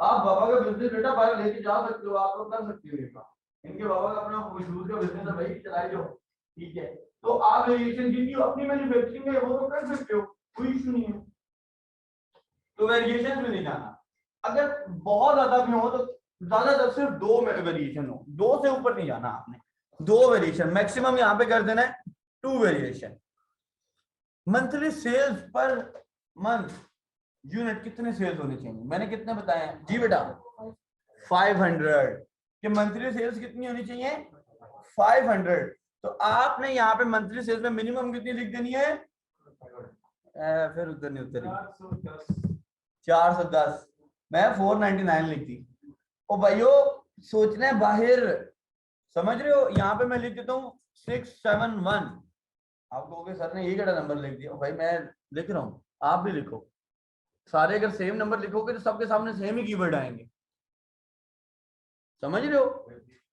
आप बाबा का बिजनेस बेटा बाहर लेके जा सकते हो, आप लोग कर सकते हो ये काम। इनके बाबा का अपना शूज का बिजनेस है भाई, चलाई जाओ, ठीक है। तो आप वेरिएशन जिनकी अपनी मैन्युफैक्चरिंग है वो तो कर सकते हो, कोई इशू नहीं है। तो वेरिएशन में नहीं जाना। अगर बहुत ज्यादा भी हो तो ज्यादातर सिर्फ 2 वेरिएशन हो, 2 से ऊपर नहीं जाना आपने, 2 वेरिएशन मैक्सिमम यहाँ पे कर देना है, 2 variation. Monthly sales per month unit कितने सेल्स होने चाहिए? मैंने कितने बताए हैं जी बेटा? 500 कि मंथली सेल्स कितनी होनी चाहिए? 500। तो आपने यहाँ पे मंथली सेल्स में मिनिमम कितनी लिख देनी है? फिर उधर नहीं उतरी, 410। मैं 499 लिख दी। ओ भाइयों सोचना है बाहर, समझ रहे हो? यहाँ पे मैं लिख देता हूँ 671। आप कहोगे सर ने ये क्या नंबर लिख दिया? भाई मैं लिख रहा हूँ, आप भी लिखो। सारे अगर सेम नंबर लिखोगे तो सबके सामने सेम ही कीवर्ड आएंगे, समझ रहे हो?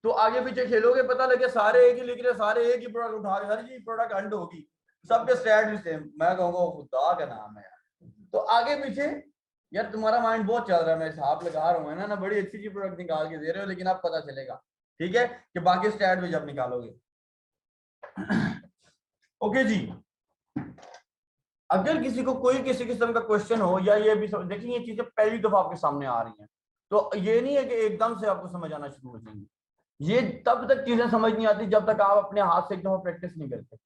तो आगे पीछे खेलोगे, पता लगे सारे एक ही लिख रहे, सारे एक ही प्रोडक्ट उठा रहे, हर जी प्रोडक्ट हंड होगी, सबके स्टैट भी सेम। मैं कहूँगा खुदा का नाम है यार। तो आगे पीछे यार तुम्हारा माइंड बहुत चल रहा है, मैं हिसाब लगा रहा हूँ ना, बड़ी अच्छी अच्छी प्रोडक्ट निकाल के दे रहे हो, लेकिन अब पता चलेगा, ठीक है, कि बाकी स्टैट भी जब निकालोगे। ओके जी, अगर किसी को कोई किसी किस्म का क्वेश्चन हो, या ये भी देखिए ये चीजें पहली दफा आपके सामने आ रही हैं, तो ये नहीं है कि एकदम से आपको समझ आना शुरू हो जाएंगी। ये तब तक चीजें समझ नहीं आती जब तक आप अपने हाथ से एक दफा प्रैक्टिस नहीं करते।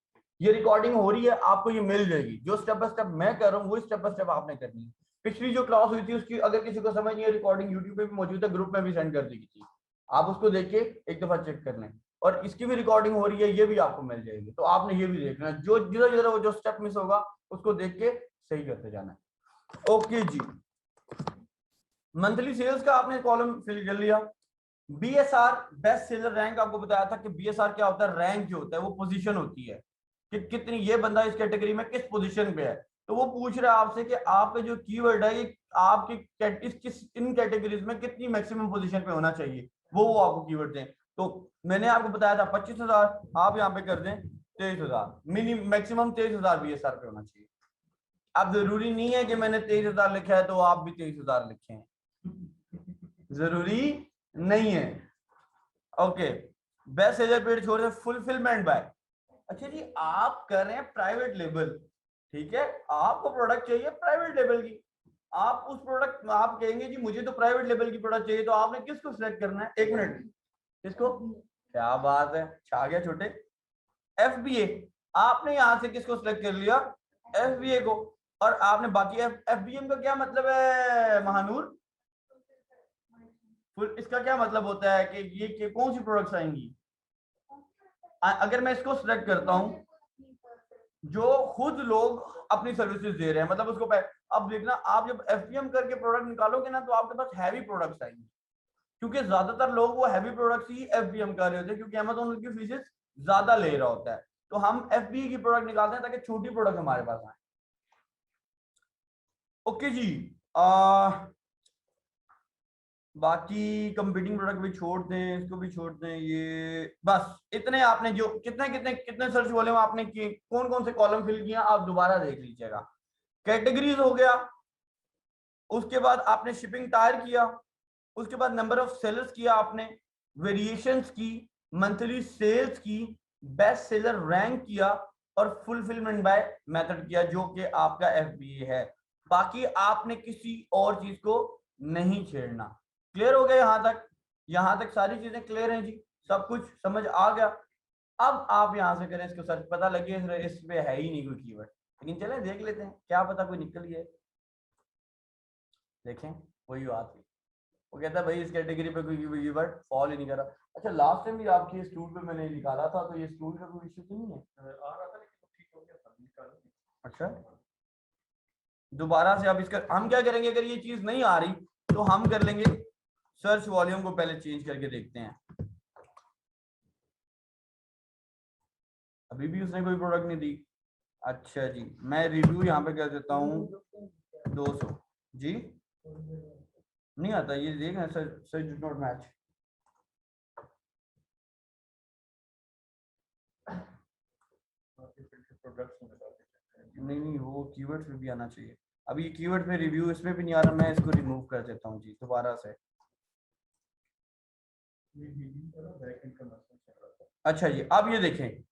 ये रिकॉर्डिंग हो रही है, आपको ये मिल जाएगी, जो स्टेप बाय स्टेप मैं कर रहा हूँ वो स्टेप बाय स्टेप आपने करनी है। पिछली जो क्लास हुई थी उसकी अगर किसी को समझ नहीं है, रिकॉर्डिंग यूट्यूब पे भी मौजूद है, ग्रुप में भी सेंड कर दी थी, आप उसको देख के एक दफा चेक कर लें। और इसकी भी रिकॉर्डिंग हो रही है, ये भी आपको मिल जाएगी, तो आपने ये भी देखना है, जो जिधर जिधर वो जो स्टेप मिस होगा उसको देख के सही करते जाना है। ओके जी, मंथली सेल्स का आपने कॉलम फिल कर लिया। बीएसआर बेस्ट सेलर रैंक, आपको बताया था कि बीएसआर क्या होता है, रैंक जो होता है वो पोजीशन होती है कि कितनी ये बंदा इस कैटेगरी में किस पोजीशन पे है। तो वो पूछ रहा है आपसे कि आपका जो कीवर्ड है ये आपकी किस इन कैटेगरीज में कितनी मैक्सिमम पोजीशन पे होना चाहिए, वो आपको कीवर्ड दें। तो मैंने आपको बताया था 25,000, आप यहाँ पे कर दें 23,000 मिनिमम, मैक्सिमम 23,000 BSR पे होना चाहिए। अब जरूरी नहीं है कि मैंने 23,000 लिखा है तो आप भी 23,000 लिखे हैं, जरूरी नहीं है। ओके, बेस्ट सेलर पेड छोड़ फुलफिलमेंट बाय। अच्छा जी, आप कर रहे हैं प्राइवेट लेबल, ठीक है, आपको प्रोडक्ट चाहिए प्राइवेट लेबल की, आप उस प्रोडक्ट आप कहेंगे जी मुझे तो प्राइवेट लेबल की प्रोडक्ट चाहिए, तो आपने किसको सिलेक्ट करना है? एक मिनट, किसको? क्या बात है, छा गया छोटे। FBA, आपने यहां से किसको सिलेक्ट कर लिया? FBA को। और आपने बाकी FBM का क्या मतलब है महानूर? इसका क्या मतलब होता है कि ये कौन सी प्रोडक्ट्स आएंगी? अगर मैं इसको सिलेक्ट करता हूं, जो खुद लोग अपनी सर्विसेज दे रहे हैं, मतलब उसको अब देखना, आप जब FBM करके प्रोडक्ट निकालोगे ना तो आपके पास हैवी प्रोडक्ट्स आएंगे, क्योंकि ज्यादातर लोग वो हैवी प्रोडक्ट्स ही FBM कर रहे होते हैं, क्योंकि Amazon उनकी फीसेस ज्यादा ले रहा होता है। तो हम FBA की प्रोडक्ट निकालते हैं ताकि छोटी प्रोडक्ट हमारे पास आए। ओके जी, बाकी कंपीटिंग प्रोडक्ट भी छोड़ दें, इसको भी छोड़ दें, ये बस इतने आपने जो कितने कितने कितने सर्च वॉल्यूम आपने किए, कौन कौन से कॉलम फिल किए आप दोबारा देख लीजिएगा। कैटेगरीज हो गया, उसके बाद आपने शिपिंग टायर किया, उसके बाद नंबर ऑफ सेलर्स किया आपने, वेरिएशंस की, मंथली सेल्स की, बेस्ट सेलर रैंक किया, और फुलफिलमेंट बाय मेथड किया जो कि आपका FBA है। बाकी आपने किसी और चीज को नहीं छेड़ना। क्लियर हो गया यहां तक? यहां तक सारी चीजें क्लियर हैं जी, सब कुछ समझ आ गया? अब आप यहां से करें इसको सर्च, पता लगे इसमें है ही नहीं कोई कीवर्ड, लेकिन चलें देख लेते हैं, क्या पता कोई निकल ही है। देखें, वही बात है, वो कहता है भाई इस कैटेगरी पे कोई कीवर्ड फॉल ही नहीं कर रहा। अच्छा, लास्ट टाइम भी आपके इस टूल पे मैंने निकाला था, तो ये इस टूल का कोई इशू तो नहीं है? आ रहा था लेकिन ठीक हो गया था, निकाल। अच्छा, दोबारा से आप इसका हम क्या करेंगे, अगर ये चीज नहीं आ रही तो हम कर लेंगे सर्च वॉल्यूम को पहले चेंज करके देखते हैं। अभी भी उसने कोई प्रोडक्ट नहीं दी। अच्छा जी, मैं रिव्यू यहाँ पे कर देता हूँ 200 जी, नहीं आता ये, देखना sir, sir did not match. नहीं नहीं, वो कीवर्ड पे भी आना चाहिए। अब ये कीवर्ड पे रिव्यू इसमें भी नहीं आ रहा, मैं इसको रिमूव कर देता हूँ जी दोबारा से। अच्छा जी, अब ये देखें,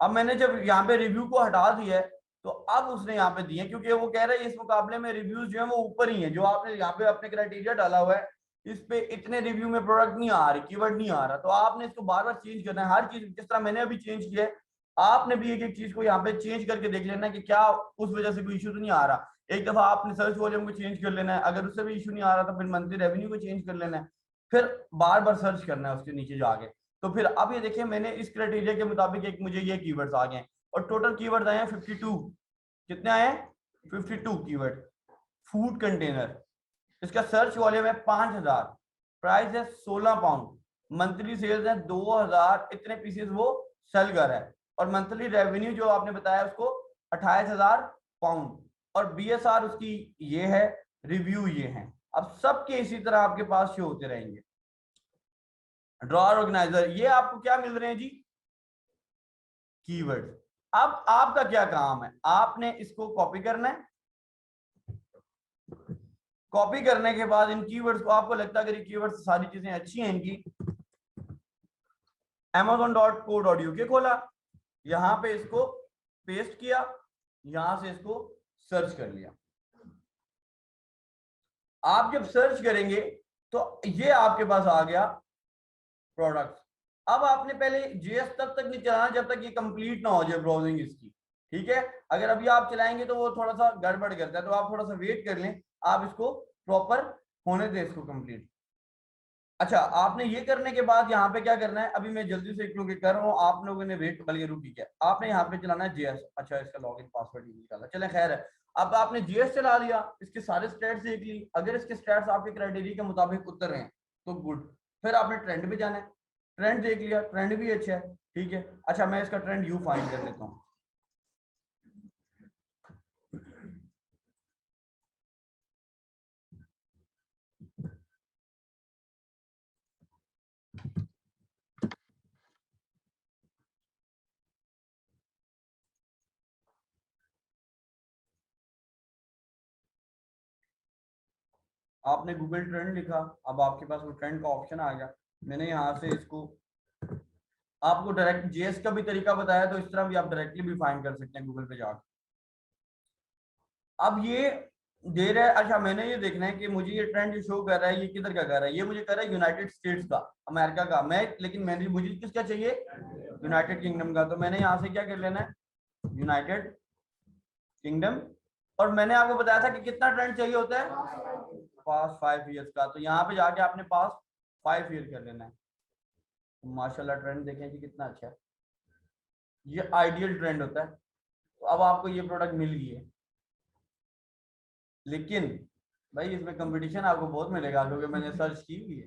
अब मैंने जब यहाँ पे रिव्यू को हटा दिया है तो अब उसने यहाँ पे दिए, क्योंकि वो कह रहा है इस मुकाबले में रिव्यूज जो है वो ऊपर ही है, जो आपने यहाँ पे अपने क्राइटेरिया डाला हुआ है इस पे इतने रिव्यू में प्रोडक्ट नहीं आ रही, कीवर्ड नहीं आ रहा, तो आपने इसको बार बार चेंज करना है। हर चीज जिस तरह मैंने अभी चेंज किया है, आपने भी एक एक चीज को यहाँ पे चेंज करके देख लेना है कि क्या उस वजह से कोई इशू तो नहीं आ रहा। एक दफा आपने सर्च वॉल्यूम को चेंज कर लेना है, अगर उससे भी इशू नहीं आ रहा तो फिर मंथली रेवेन्यू को चेंज कर लेना है, फिर बार बार सर्च करना है उसके नीचे जाके। तो फिर अब ये देखिए, मैंने इस क्राइटेरिया के मुताबिक एक मुझे ये कीवर्ड्स आ गए हैं, और टोटल कीवर्ड्स आए हैं 52। कितने आए हैं? 52 कीवर्ड। फूड कंटेनर, इसका सर्च वॉल्यूम है 5,000, प्राइस है 16 पाउंड, मंथली सेल्स है 2,000, इतने पीसेस वो सेल कर है, और मंथली रेवेन्यू जो आपने बताया उसको 28,000 पाउंड, और BSR उसकी ये है, रिव्यू ये है। अब सबके इसी तरह आपके पास शो होते रहेंगे। ड्रॉअर ऑर्गेनाइजर, ये आपको क्या मिल रहे हैं जी? कीवर्ड। अब आपका क्या काम है, आपने इसको कॉपी करना है। कॉपी करने के बाद इन कीवर्ड्स को, आपको लगता है अगर ये कीवर्ड्स सारी चीजें अच्छी हैं इनकी, amazon.co.uk खोला, यहां पे इसको पेस्ट किया, यहां से इसको सर्च कर लिया। आप जब सर्च करेंगे तो ये आपके पास आ गया प्रोडक्ट्स। अब आपने पहले JS तब तक नहीं चलाना जब तक ये कंप्लीट ना हो जाए ब्राउजिंग इसकी, ठीक है? अगर अभी आप चलाएंगे तो वो थोड़ा सा गड़बड़ करता है, तो आप थोड़ा सा वेट कर लें, आप इसको प्रॉपर होने दें इसको कंप्लीट। अच्छा, आपने ये करने के बाद यहाँ पे क्या करना है, अभी मैं जल्दी से क्योंकि कर रहा हूँ, आप लोगों ने वेट कर लिया, रुकी क्या, आपने यहाँ पे चलाना है JS। अच्छा, इसका लॉगिन पासवर्ड ही निकाला, चले खैर है। अब आपने JS चला लिया, इसके सारे स्टैट्स देख ली, अगर इसके स्टैट्स आपके क्राइटेरिया के मुताबिक उतर रहे हैं तो गुड, फिर आपने ट्रेंड पे जाना है। ट्रेंड देख लिया, ट्रेंड भी अच्छा है, ठीक है। अच्छा, मैं इसका ट्रेंड यू फाइंड कर लेता हूँ। आपने गूगल ट्रेंड लिखा, अब आपके पास वो ट्रेंड का ऑप्शन आ गया। मैंने यहाँ से इसको आपको डायरेक्ट जेएस का भी तरीका बताया, तो इस तरह भी आप डायरेक्टली भी फाइंड कर सकते हैं गूगल पे जाकर। अब ये दे रहा है, अच्छा मैंने ये देखना है कि मुझे ये ट्रेंड जो शो कर रहा है ये किधर का कर रहा है। ये मुझे कर रहा है यूनाइटेड स्टेट्स का, अमेरिका का। मैं लेकिन मैंने मुझे किसका चाहिए, यूनाइटेड किंगडम का। तो मैंने यहाँ से क्या कर लेना है, यूनाइटेड किंगडम। और मैंने आपको बताया था कि कितना ट्रेंड चाहिए होता है, पास 5 ईयर्स का। तो यहाँ पे जाके आपने पास 5 ईयर कर लेना है। माशाल्लाह ट्रेंड देखें जी कितना अच्छा है, ये आइडियल ट्रेंड होता है। तो अब आपको ये प्रोडक्ट मिल गई है, लेकिन भाई इसमें कंपटीशन आपको बहुत मिलेगा क्योंकि मैंने सर्च की हुई है।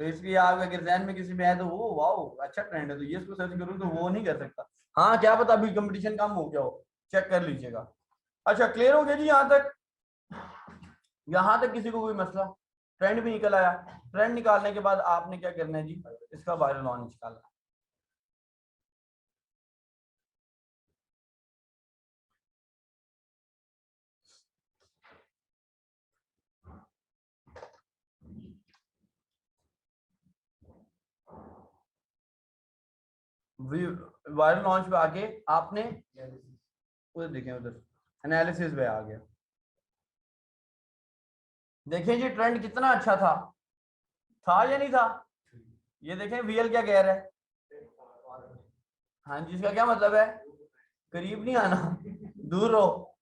तो इसलिए आप अगर जहन में किसी में है तो वो वाह अच्छा ट्रेंड है तो ये इसको सर्च करूँ, तो वो नहीं कर सकता। हाँ क्या पता अभी कंपटीशन कम हो गया हो, चेक कर लीजिएगा। अच्छा क्लियर हो गया जी यहाँ तक? यहाँ तक किसी को कोई मसला? ट्रेंड भी निकल आया। ट्रेंड निकालने के बाद आपने क्या करना है जी, इसका वायरल लॉन्च निकालना है। वायरल लॉन्च पे आके आपने उधर देखें, उधर एनालिसिस पे आ गया। देखें जी ट्रेंड कितना अच्छा था या नहीं था? ये देखें वीएल क्या कह रहा है। हाँ जी, इसका क्या मतलब है, करीब नहीं आना, दूर रहो।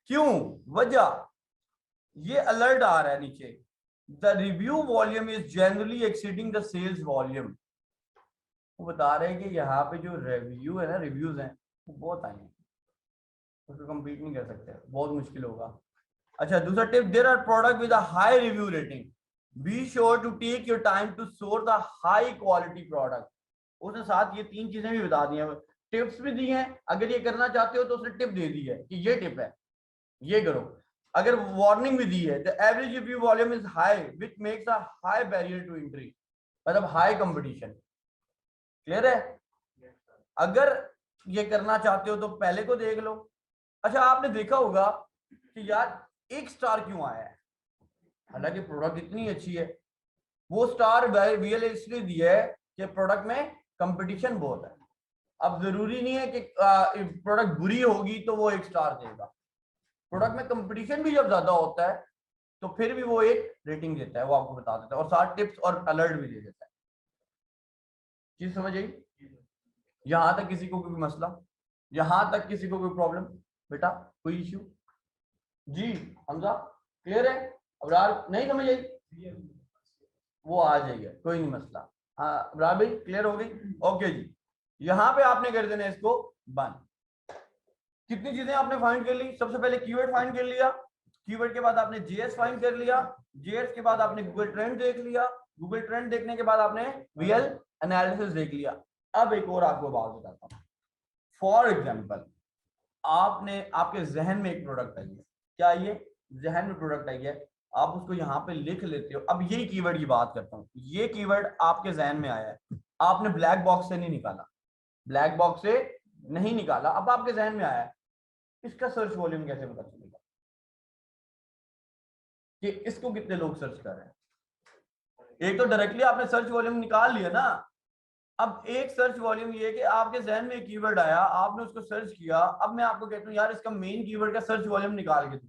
क्यों? वजह ये अलर्ट आ रहा है नीचे, the review volume is generally exceeding the sales volume. वो बता रहे हैं कि यहाँ पे जो रिव्यू है ना, रिव्यूज हैं वो बहुत आए हैं, उसको कंप्लीट नहीं कर सकते, बहुत मुश्किल होगा। अच्छा दूसरा tip, there are product with a high review rating, be sure to take your time to source the high quality product. उसने साथ ये 3 चीजें भी बता दी हैं, टिप्स भी दी हैं। अगर ये करना चाहते हो तो उसने टिप दे दी है कि ये टिप है, ये करो। अगर वार्निंग भी दी है, the average review volume is high which makes a high barrier to entry, मतलब हाई कंपटीशन। क्लियर है? अगर ये करना चाहते हो तो पहले को देख लो। अच्छा आपने देखा होगा कि यार 1 स्टार क्यों आया है, हालांकि प्रोडक्ट इतनी अच्छी है। वो स्टार वीएल इसलिए दिया है कि प्रोडक्ट में कंपटीशन बहुत है। अब जरूरी नहीं है कि प्रोडक्ट बुरी होगी तो वो 1 स्टार देगा। प्रोडक्ट में कंपटीशन भी जब ज्यादा होता है तो फिर भी वो एक रेटिंग देता है, वो आपको बता देता है और साथ टिप्स और अलर्ट भी दे देता है। चीज समझ आई? यहां तक किसी को कोई मसला, यहां तक किसी को कोई प्रॉब्लम बेटा, कोई इश्यू? जी हमजा क्लियर है? अबरार नहीं समझ आई? वो आ जाएगा, कोई नहीं मसला। हाँ अबरार भाई क्लियर हो गई? ओके जी, यहाँ पे आपने कर देना इसको बंद। कितनी चीजें आपने फाइंड कर ली? सबसे पहले कीवर्ड फाइंड कर लिया, कीवर्ड के बाद आपने जेएस फाइंड कर लिया, जेएस के बाद आपने गूगल ट्रेंड देख लिया, गूगल ट्रेंड देखने के बाद आपने वीएल एनालिसिस देख लिया। अब एक और आपको बात बताता हूँ। फॉर एग्जाम्पल आपने आपके जहन में एक प्रोडक्ट आई है, क्या ये जहन में प्रोडक्ट आई है, आप उसको यहाँ पे लिख लेते हो। अब यही कीवर्ड की बात करता हूँ, ये कीवर्ड आपके जहन में आया है, आपने ब्लैक बॉक्स से नहीं निकाला, ब्लैक बॉक्स से नहीं निकाला, अब आपके जहन में आया है, इसका सर्च वॉल्यूम कैसे पता चलेगा कि इसको कितने लोग सर्च कर रहे हैं? एक तो डायरेक्टली आपने सर्च वॉल्यूम निकाल लिया ना। अब एक सर्च वॉल्यूम ये है कि आपके जहन में एक कीवर्ड आया, आपने उसको सर्च किया। अब मैं आपको कहता हूँ यार इसका मेन कीवर्ड का सर्च वॉल्यूम निकाल के दो,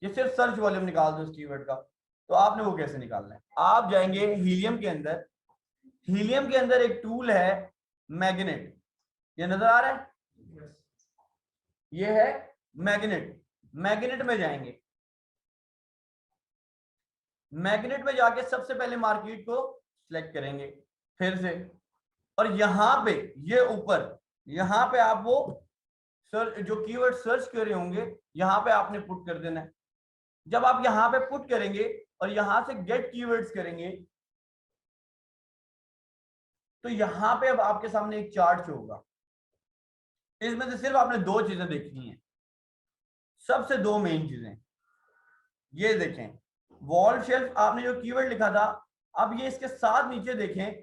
ये सिर्फ सर्च वॉल्यूम निकाल दो इस कीवर्ड का। तो आपने वो कैसे निकालना है? आप जाएंगे हीलियम के अंदर, हीलियम के अंदर एक टूल है मैग्नेट, ये नजर आ रहा है, ये है मैग्नेट। मैग्नेट में जाएंगे, मैग्नेट में जाके सबसे पहले मार्केट को सिलेक्ट करेंगे फिर से, और यहां पे ये ऊपर यहां पे आप वो सर्च जो कीवर्ड सर्च कर रहे होंगे यहां पे आपने पुट कर देना है। जब आप यहां पे पुट करेंगे और यहां से गेट कीवर्ड्स करेंगे तो यहां पे अब आपके सामने एक चार्ट होगा, इसमें से सिर्फ आपने 2 चीजें देखनी है, सबसे 2 मेन चीजें। ये देखें वॉल शेल्फ आपने जो कीवर्ड लिखा था, अब ये इसके साथ नीचे देखें,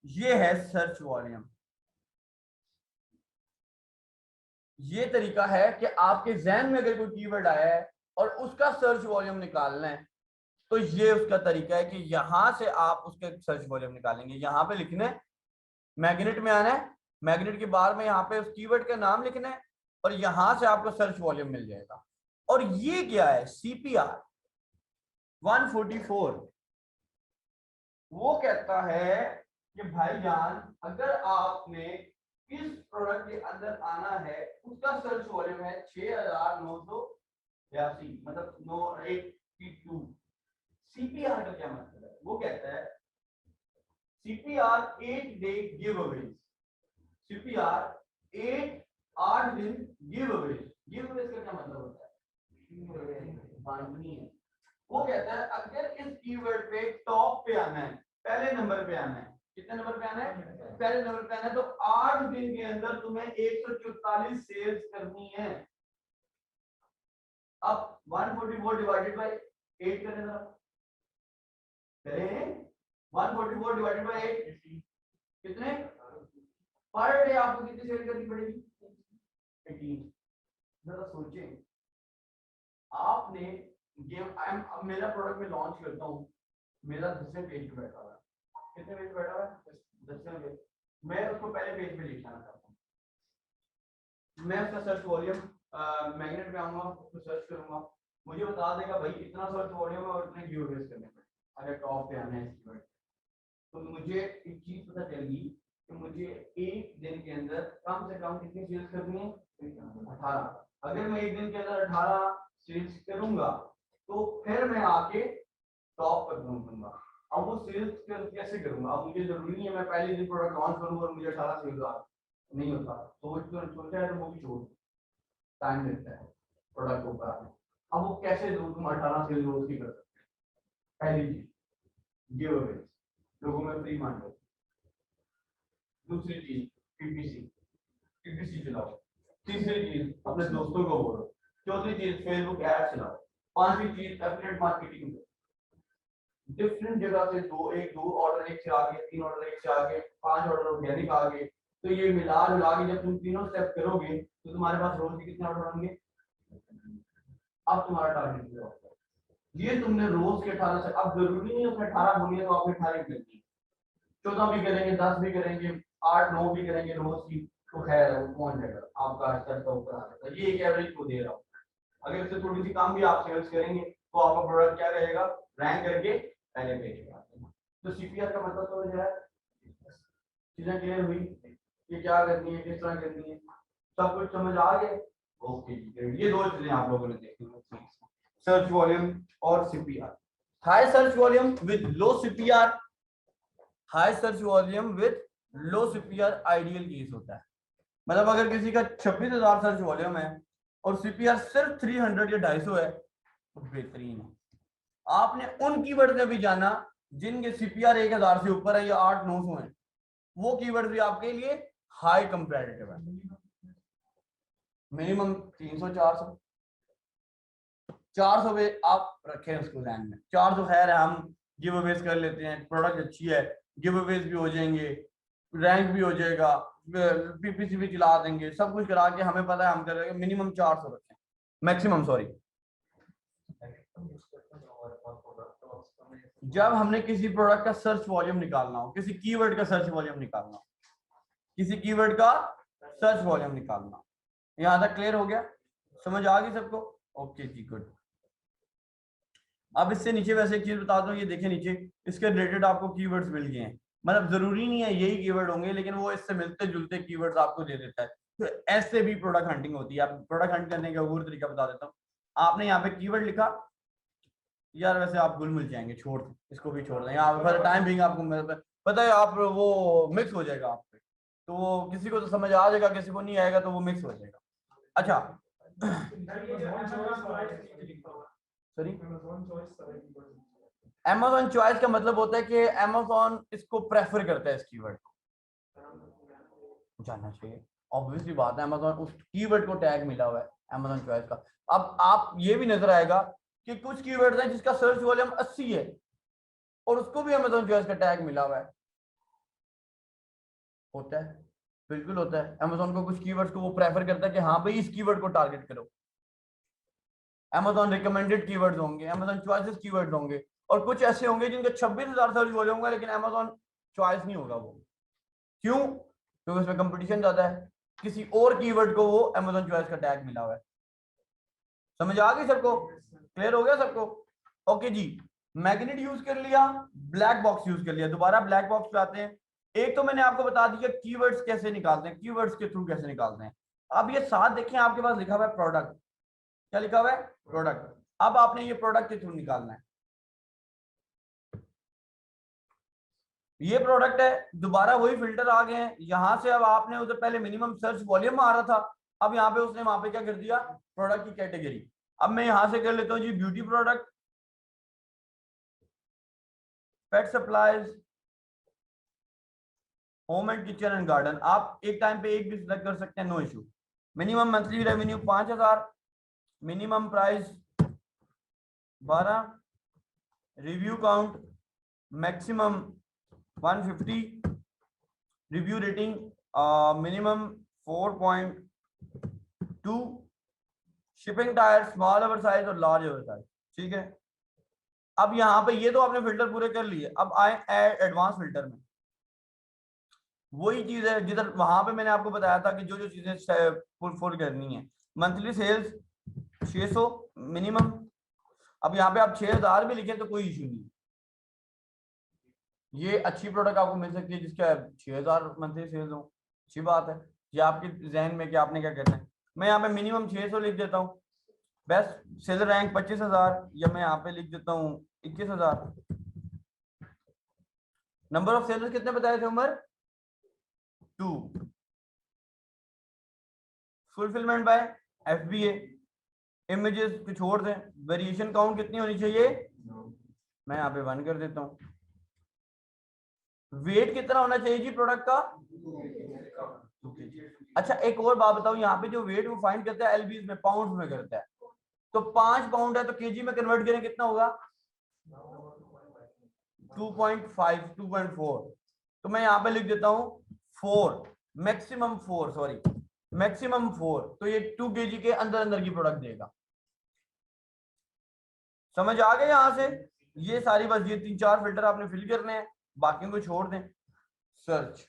ये है सर्च वॉल्यूम। ये तरीका है कि आपके जहन में अगर कोई कीवर्ड आया है और उसका सर्च वॉल्यूम निकालना है, तो ये उसका तरीका है कि यहां से आप उसके सर्च वॉल्यूम निकालेंगे। यहाँ पे लिखने, मैग्नेट में आना है, मैग्नेट के बार में यहाँ पे उस कीवर्ड का नाम लिखना है और यहां से आपको सर्च वॉल्यूम मिल जाएगा। और ये क्या है, CPR 144, वो कहता है कि भाईजान अगर आपने इस प्रोडक्ट के अंदर आना है, उसका सर्च वॉल्यूम है 6982, मतलब 982। CPR का क्या मतलब है, वो कहता है CPR 8 day give Awez, CPR 8 दिन गिव अवेज। गिव अवेज का क्या मतलब होता है, बांटनी है। वो कहता है अगर इस कीवर्ड पे टॉप पे आना है, पहले नंबर पे आना है, कितने नंबर पे आना है, पहले नंबर पे आना है, तो 8 दिन के अंदर तुम्हें 144 सेल्स करनी है। अब 144 डिवाइडेड बाय 8 करने जरा, करें 144 डिवाइडेड बाय 8 कितने, पर डे आपको कितनी सेल करनी पड़ेगी, 18। जरा सोचें, आपने अब मेरा प्रोडक्ट में लॉन्च करता हूँ, मेरा 10वें पेज पे बैठा हुआ है, कितने पेज बैठा हुआ है, 10वें पेज। मैं उसको पहले पेज पे लिखना चाहता हूँ, मैं उसका सर्च वॉल्यूम मैग्नेट पे आऊंगा, उसको सर्च करूंगा, मुझे बता देगा भाई इतना सर्च वॉल्यूम है और इतने कीवर्ड्स करने पड़े अगर टॉप पे आना है इस कीवर्ड। तो मुझे एक चीज पता चलेगी कि मुझे एक दिन के अंदर कम से कम कितनी सेल्स करनी है, 18। अगर मैं एक दिन के अंदर 18 सेल्स करूंगा तो फिर मैं आके टॉप पर पहुंचूंगा। अब वो सेल्स कैसे करूंगा, अब मुझे जरूरी नहीं है मैं पहले दिन प्रोडक्ट लॉन्च करूंगा और मुझे 18 सेल्स आ, नहीं होता। तो सोचा है तो वो भी छोड़, टाइम लगता है प्रोडक्ट को ऊपर आने। अब वो कैसे दूं, तुम 18 सेल्स रोज की कर सकते हैं। पहली चीज गिव अवे, लोगों में फ्री बांटो। दूसरी चीज PPC चलाओ। तीसरी चीज अपने दोस्तों को बोलो। चौथी चीज फेसबुक ऐड चलाओ। पांचवी चीज एफिलिएट मार्केटिंग करो। डिफरेंट जगह से दो ऑर्डर एक से आगे, 3 ऑर्डर एक से आगे, 5 ऑर्डर ऑर्गेनिक आगे, तो ये मिला के जब तुम तीनों स्टेप करोगे तो तुम्हारे पास रोज के कितने ऑर्डर होंगे। अब तुम्हारा टारगेट क्या होगा, ये तुमने रोज के 18 से, अब जरूरी नहीं है उसमें 18 होंगे तो आपने 18 करनी, 14 भी करेंगे, 10 भी करेंगे, 8 9 भी करेंगे रोज की, तो खैर है वो कौन जाएगा आपका स्तर का ऊपर आ जाता है। ये एक एवरेज को दे रहा हूँ। अगर इससे थोड़ी सी कम भी आप सेल्स करेंगे तो आपका प्रोडक्ट क्या रहेगा, रैंक करके पहले पेज पे आते हैं। तो CPR का मतलब तो जो है, चीजें क्लियर हुई कि क्या करनी है, किस तरह करनी है, सब कुछ समझ आ गया। ओके, ये दो चीजें आप लोगों ने देखी, सर्च वॉल्यूम और CPR। High search volume with low CPR, high search volume with low CPR ideal case होता है। मतलब अगर किसी का 26,000 सर्च वॉल्यूम है और CPR सिर्फ 300 या 250 है तो बेहतरीन है। आपने उन कीवर्ड में भी जाना जिनके CPR 1000 से ऊपर है या 800-900 है, वो कीवर्ड भी आपके लिए हाई कंपैरेटिव है। मिनिमम 300 400 पे आप रखें उसको ध्यान में। 400 खैर है, हम गिव अवेज कर लेते हैं, प्रोडक्ट अच्छी है, गिव अवेज भी हो जाएंगे, रैंक भी हो जाएगा, PPC भी चला देंगे, सब कुछ करा के हमें पता है हम करेंगे। मिनिमम 400 रखें, मैक्सिमम सॉरी। जब हमने किसी प्रोडक्ट का सर्च वॉल्यूम निकालना हो, किसी कीवर्ड का सर्च वॉल्यूम निकालना हो, किसी कीवर्ड का सर्च वॉल्यूम निकालना, यहां तक क्लियर हो गया, समझ आ गई सबको। ओके जी, गुड। अब इससे नीचे वैसे एक चीज बता दूं, ये देखिए नीचे इसके रिलेटेड आपको कीवर्ड्स मिल गए हैं। मतलब जरूरी नहीं है यही कीवर्ड होंगे, लेकिन वो इससे मिलते जुलते कीवर्ड्स आपको दे देता है। तो ऐसे भी प्रोडक्ट हंटिंग होती है। आप प्रोडक्ट हंट करने का और तरीका बता देता हूँ। आपने यहाँ पे कीवर्ड लिखा, यार वैसे आप गुल मिल जाएंगे, छोड़ इसको भी छोड़ दें, यहाँ पर टाइम भी आपको पता है, आप वो मिक्स हो जाएगा आप पे, तो वो किसी को तो समझ आ जाएगा, किसी को नहीं आएगा तो वो मिक्स हो जाएगा। अच्छा सॉरी, Amazon चॉइस का मतलब होता है कि Amazon इसको प्रेफर करता है, इस कीवर्ड को जानना चाहिए। ऑब्वियसली बात है, Amazon उस कीवर्ड को टैग मिला हुआ है Amazon चॉइस का। अब आप ये भी नजर आएगा कि कुछ कीवर्ड्स हैं जिसका सर्च वॉल्यूम 80 है और उसको भी Amazon चॉइस का टैग मिला हुआ है। होता है, बिल्कुल होता है। Amazon को कुछ कीवर्ड्स को वो प्रेफर करता है कि हाँ भाई इस कीवर्ड को टारगेट करो। Amazon रिकमेंडेड कीवर्ड्स होंगे, Amazon चॉइसेस कीवर्ड्स होंगे, और कुछ ऐसे होंगे जिनके 26,000 सर्च वॉल्यूम होगा लेकिन अमेजोन चॉइस नहीं होगा वो। क्यों? क्योंकि उसमें कंपटीशन ज्यादा है, किसी और कीवर्ड को वो अमेजोन चॉइस का टैग मिला हुआ है। समझ आ गई सबको? क्लियर हो गया सबको? ओके जी, मैग्नेट यूज कर लिया, ब्लैक बॉक्स यूज कर लिया। दोबारा ब्लैक बॉक्स पे आते हैं। एक तो मैंने आपको बता दिया कीवर्ड्स कैसे निकालते हैं, कीवर्ड्स के थ्रू कैसे निकालते हैं। अब ये साथ देखें, आपके पास लिखा हुआ है प्रोडक्ट। क्या लिखा हुआ है? प्रोडक्ट। अब आपने ये प्रोडक्ट के थ्रू निकालना है। ये प्रोडक्ट है, दोबारा वही फिल्टर आ गए हैं यहां से। अब आपने उधर पहले मिनिमम सर्च वॉल्यूम आ रहा था, अब यहाँ पे उसने वहां पे क्या कर दिया, प्रोडक्ट की कैटेगरी। अब मैं यहां से कर लेता हूँ जी beauty product, pet supplies, home and kitchen and garden. आप एक टाइम पे एक भी सिलेक्ट कर सकते हैं, no issue. Minimum monthly revenue 5,000, minimum price 12, review count maximum 150, review rating minimum 4.2, shipping tier small oversize और लार्ज ओवर साइज। ठीक है, अब यहाँ पे ये तो आपने फिल्टर पूरे कर लिए। अब आए एडवांस फिल्टर में। वही चीज है जिधर वहां पे मैंने आपको बताया था कि जो जो चीजें फुल करनी है। Monthly sales 600 minimum. अब यहाँ पे आप 6,000 भी लिखे तो कोई इशू नहीं, ये अच्छी प्रोडक्ट आपको मिल सकती है जिसका 6,000 मंथली सेल्स हो, अच्छी बात है। ये आपके जहन में कि आपने क्या करना है। मैं यहाँ पे मिनिमम 600 लिख देता हूँ। बेस्ट सेलर रैंक 25,000, या मैं यहाँ पे लिख देता हूँ 21,000। नंबर ऑफ सेलर्स कितने बताए थे Umar? 2। Fulfilment by FBA, images कुछ और थे। वेरिएशन काउंट कितनी होनी चाहिए? मैं यहाँ पे 1 कर देता हूँ। वेट कितना होना चाहिए जी प्रोडक्ट का? 2 kg। अच्छा एक और बात बताऊं, यहाँ पे जो वेट वो फाइंड करता है एलबीज में, पाउंड में करता है। तो 5 पाउंड है तो केजी में कन्वर्ट करें कितना होगा? 2.5 2.4। तो मैं यहाँ पे लिख देता हूँ 4, मैक्सिमम 4, सॉरी मैक्सिमम 4। तो ये 2 kg के अंदर अंदर की प्रोडक्ट देगा। समझ आ गए यहां से? ये सारी बस ये 3-4 फिल्टर आपने फिल करने हैं, बाकी को छोड़ दें। सर्च,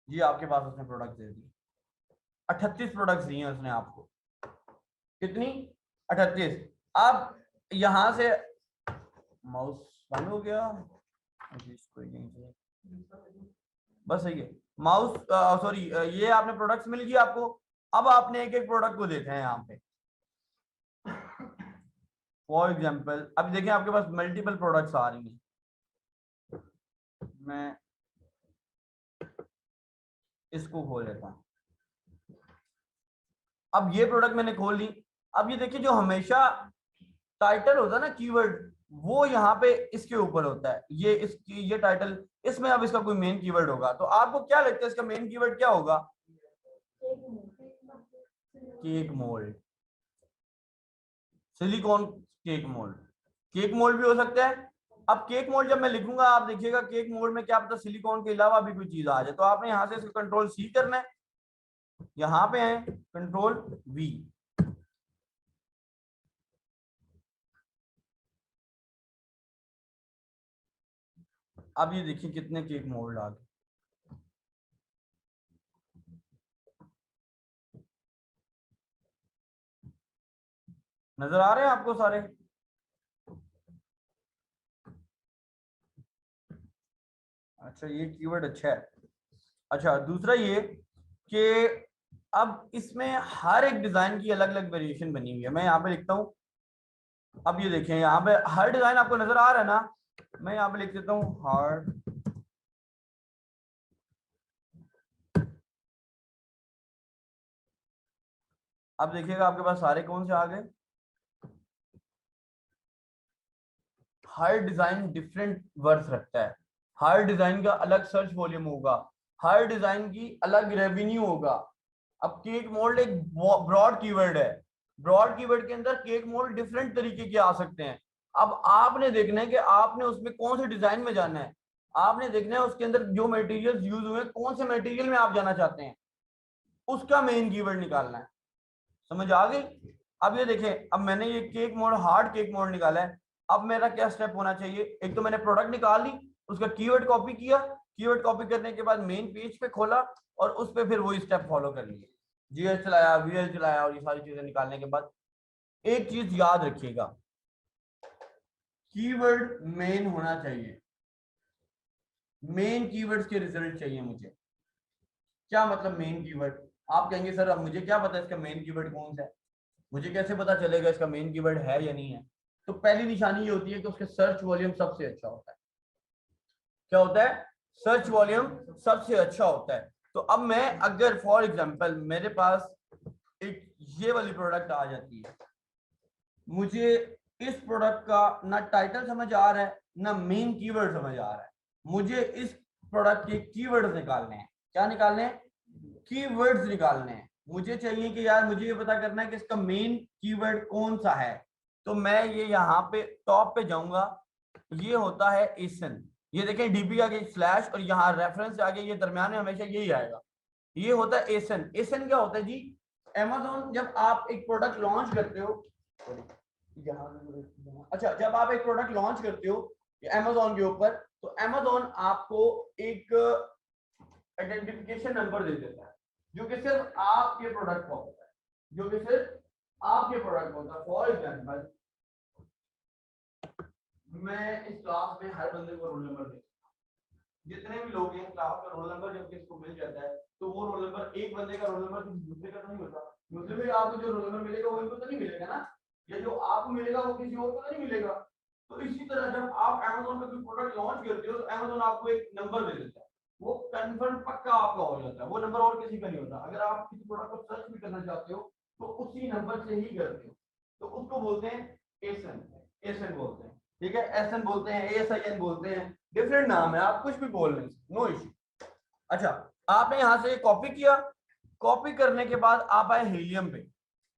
ये आपके पास उसने प्रोडक्ट दे दी, 38 प्रोडक्ट्स दिए हैं उसने आपको। कितनी? 38। अब यहां से माउस बंद हो गया, बस सही है। माउस सॉरी, ये आपने प्रोडक्ट्स मिल गई आपको। अब आपने एक एक प्रोडक्ट को देखना है यहाँ पे। फॉर एग्जाम्पल अभी देखें आपके पास मल्टीपल प्रोडक्ट्स आ रही हैं। मैं इसको खोल लेता हूँ। अब ये प्रोडक्ट मैंने खोल ली। अब ये देखिए जो हमेशा टाइटल होता है ना कीवर्ड, वो यहाँ पे इसके ऊपर होता है। ये इसकी ये टाइटल, इसमें अब इसका कोई मेन कीवर्ड होगा। तो आपको क्या लगता है इसका मेन कीवर्ड क्या होगा? Cake mould, silicon cake mould. Cake mould भी हो सकता है। अब केक मोल्ड जब मैं लिखूंगा आप देखिएगा केक मोल्ड में क्या पता सिलिकॉन के अलावा भी कोई चीज आ जाए। तो आपने यहां से इसको कंट्रोल C करना है, यहां पे है कंट्रोल V। अब ये देखिए कितने केक मोल्ड आ गए। नजर आ रहे हैं आपको सारे? अच्छा ये कीवर्ड अच्छा है। अच्छा दूसरा ये कि अब इसमें हर एक डिजाइन की अलग अलग वेरिएशन बनी हुई है। मैं यहाँ पे लिखता हूँ। अब ये देखें यहाँ पे हर डिजाइन आपको नजर आ रहा है ना? मैं यहाँ पे लिख देता हूँ हर। अब देखिएगा आपके पास सारे कौन से आ गए। हर डिजाइन डिफरेंट वर्थ रखता है, हर डिजाइन का अलग सर्च वॉल्यूम होगा, हर डिजाइन की अलग रेवेन्यू होगा। अब केक मोल्ड एक ब्रॉड कीवर्ड है, ब्रॉड कीवर्ड के अंदर केक मोल्ड डिफरेंट तरीके के आ सकते हैं। अब आपने देखना है कि आपने उसमें कौन से डिजाइन में जाना है। आपने देखना है उसके अंदर जो मटेरियल यूज हुए कौन से मटेरियल में आप जाना चाहते हैं, उसका मेन कीवर्ड निकालना है। समझ आ गई? अब ये देखें, अब मैंने ये cake mode, hard cake mode निकाला है। अब मेरा क्या स्टेप होना चाहिए, एक तो मैंने प्रोडक्ट निकाल ली, उसका कीवर्ड कॉपी किया, कीवर्ड कॉपी करने के बाद मेन पेज पे खोला और उस पे फिर वही स्टेप फॉलो कर लिए, जीएल चलाया, वीएल चलाया, और ये सारी चीजें निकालने के बाद एक चीज याद रखिएगा, कीवर्ड मेन होना चाहिए, मेन कीवर्ड्स के रिजल्ट चाहिए मुझे। क्या मतलब मेन कीवर्ड? आप कहेंगे सर अब मुझे क्या पता इसका मेन कीवर्ड कौन सा है, मुझे कैसे पता चलेगा इसका मेन कीवर्ड है या नहीं है? तो पहली निशानी ये होती है कि उसके सर्च वॉल्यूम सबसे अच्छा होता है। क्या होता है? सर्च वॉल्यूम सबसे अच्छा होता है। तो अब मैं अगर फॉर एग्जांपल मेरे पास एक ये वाली प्रोडक्ट आ जाती है, मुझे इस प्रोडक्ट का ना टाइटल समझ आ रहा है ना मेन कीवर्ड समझ आ रहा है, मुझे इस प्रोडक्ट के कीवर्ड्स निकालने हैं। क्या निकालने हैं? कीवर्ड्स निकालने हैं। मुझे चाहिए कि यार मुझे ये पता करना है कि इसका मेन कीवर्ड कौन सा है। तो मैं ये यहाँ पे टॉप पे जाऊंगा, ये होता है एसन। ये देखें डीपी आगे स्लैश और यहाँ रेफरेंस आगे, ये दरम्यान में हमेशा यही आएगा, ये होता है एसन। एसन क्या होता है जी? Amazon जब आप एक प्रोडक्ट लॉन्च करते हो, अच्छा जब आप एक प्रोडक्ट लॉन्च करते हो Amazon के ऊपर, तो Amazon आपको एक आइडेंटिफिकेशन नंबर दे देता है जो कि सिर्फ आपके प्रोडक्ट का होता है, जो कि सिर्फ आपके प्रोडक्ट का होता है। फॉर एग्जांपल मैं इस क्लास में हर बंदे को रोल नंबर देता हूं, जितने भी लोग हैं क्लास का रोल नंबर जब किसको मिल जाता है तो वो रोल नंबर, एक बंदे का रोल नंबर किसी दूसरे का तो नहीं होता, दूसरे में आपको जो रोल नंबर मिलेगा वो इनको तो नहीं मिलेगा ना, या जो आपको मिलेगा वो किसी और को तो नहीं मिलेगा। तो इसी तरह जब आप Amazon पे कोई प्रोडक्ट लॉन्च करते हो तो Amazon आपको एक नंबर दे देता है, वो कंफर्म पक्का आपका हो जाता है, वो नंबर और किसी का नहीं होता। अगर आप किसी प्रोडक्ट को सर्च भी करना चाहते हो तो उसी नंबर से ही करते हो, तो उसको बोलते हैं एसन, एसन बोलते हैं, ठीक है, एसन बोलते हैं, एएसआईएन बोलते हैं, डिफरेंट नाम है, आप कुछ भी बोल लें, नो इश्यू। अच्छा, आपने यहां से कॉपी किया, कॉपी करने के बाद आप आए हीलियम पे।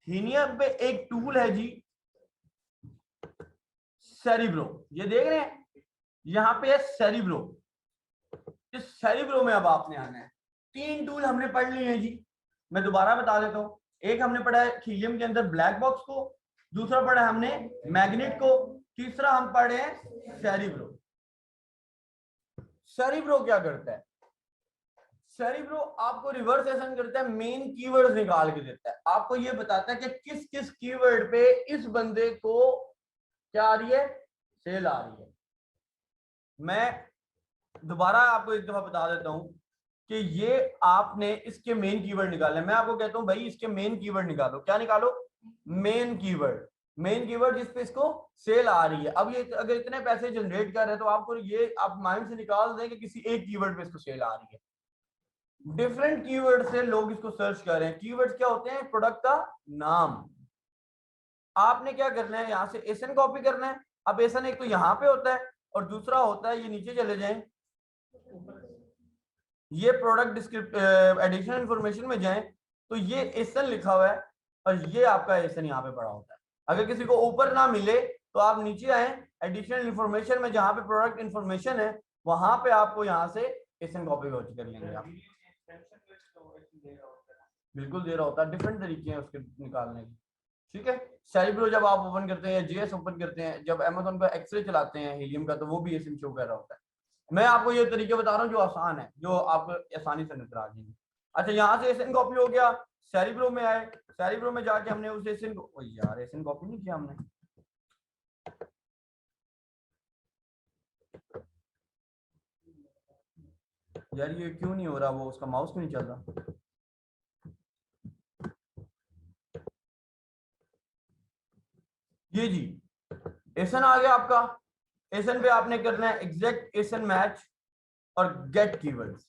हीलियम पे एक टूल है जी सेरिब्रो, ये देख रहे हैं यहाँ पे है सेरिब्रो। इस सेरिब्रो में अब आपने आना है। तीन टूल हमने पढ़ लिए हैं जी, मैं दोबारा बता देता हूँ। एक हमने पढ़ा है हीलियम के अंदर ब्लैक बॉक्स को, दूसरा पढ़ा हमने मैग्नेट को, तीसरा हम पढ़े हैं सेरिब्रो। सेरिब्रो क्या करता है? सेरिब्रो आपको रिवर्स एसन करता है, मेन कीवर्ड्स निकाल के देता है, आपको ये बताता है कि किस किस कीवर्ड पे इस बंदे को क्या आ रही है, सेल आ रही है। मैं दोबारा आपको एक दफा बता देता हूं कि ये आपने इसके मेन कीवर्ड निकाले। मैं आपको कहता हूं भाई इसके मेन कीवर्ड निकालो। क्या निकालो? Main keyword. मेन कीवर्ड जिस पे इसको सेल आ रही है। अब ये अगर इतने पैसे जनरेट कर रहे हैं तो आपको ये आप माइंड से निकाल दें कि किसी एक कीवर्ड पे इसको सेल आ रही है। डिफरेंट कीवर्ड से लोग इसको सर्च कर रहे हैं। कीवर्ड्स क्या होते हैं? प्रोडक्ट का नाम। आपने क्या करना है, यहां से एसन कॉपी करना है। अब एसन एक तो यहां पे होता है और दूसरा होता है, ये नीचे चले जाएं, ये प्रोडक्ट डिस्क्रिप्ट एडिशनल इंफॉर्मेशन में जाएं तो ये एसन लिखा हुआ है और ये आपका एसन यहाँ पे पड़ा होता है। अगर किसी को ऊपर ना मिले तो आप नीचे आए एडिशनल इंफॉर्मेशन में, जहां पे प्रोडक्ट इंफॉर्मेशन है वहां पे आपको यहाँ से एसन कॉपी कर लेंगे आप। बिल्कुल दे रहा होता है, डिफरेंट तरीके हैं उसके निकालने के, ठीक है। सेरिब्रो जब आप ओपन करते हैं, जीएस ओपन करते हैं, जब Amazon पर एक्सरे चलाते हैं हीलियम का, तो वो भी एसन शो कर रहा होता है। मैं आपको ये तरीके बता रहा हूँ जो आसान है, जो आपको आसानी से नजर आ जाएंगे। अच्छा, यहाँ से एसन कॉपी हो गया, सेरिब्रो में आए, सेरिब्रो में जाके हमने उस एसन को, ओ यार एसन कॉपी नहीं किया हमने, यार ये क्यों नहीं हो रहा, वो उसका माउस क्यों नहीं चल रहा? ये जी एसन आ गया आपका। एसन पे आपने करना है एग्जैक्ट एसन मैच और गेट कीवर्ड्स।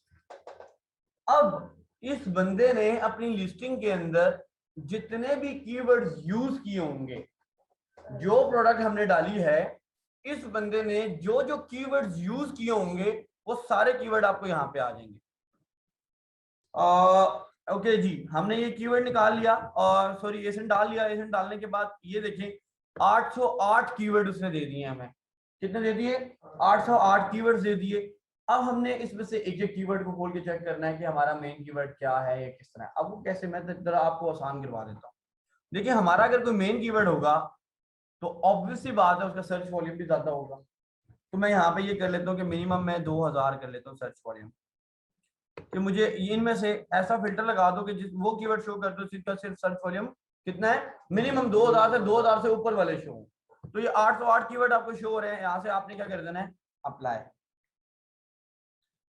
अब इस बंदे ने अपनी लिस्टिंग के अंदर जितने भी कीवर्ड्स यूज किए होंगे, जो प्रोडक्ट हमने डाली है, इस बंदे ने जो जो कीवर्ड्स यूज किए होंगे वो सारे कीवर्ड आपको यहां पे आ जाएंगे। ओके जी, हमने ये कीवर्ड निकाल लिया और सॉरी एसन डाल लिया। एसन डालने के बाद ये देखें 808 कीवर्ड उसने दे दिए हमें। कितने दे दिए? 808 कीवर्ड्स दे दिए। अब हमने इसमें से एक एक कीवर्ड को खोल के चेक करना है कि हमारा मेन कीवर्ड क्या है या किस तरह है। अब वो कैसे, मैं जरा आपको आसान करवा देता हूँ। देखिए हमारा अगर कोई मेन कीवर्ड होगा तो ऑब्वियस सी बात है उसका सर्च वॉल्यूम भी ज्यादा होगा। तो मैं यहाँ पे ये कर लेता हूँ कि मिनिमम मैं 2000 कर लेता हूँ सर्च वॉल्यूम, कि मुझे इनमें से ऐसा फिल्टर लगा दो कि जिस वो कीवर्ड शो कर दो जिसका सिर्फ सर्च वॉल्यूम कितना है, मिनिमम 2000 से 2000 से ऊपर वाले शो हो। तो ये 808 कीवर्ड आपको शो हो रहे हैं, यहाँ से आपने क्या कर देना है, अप्लाई।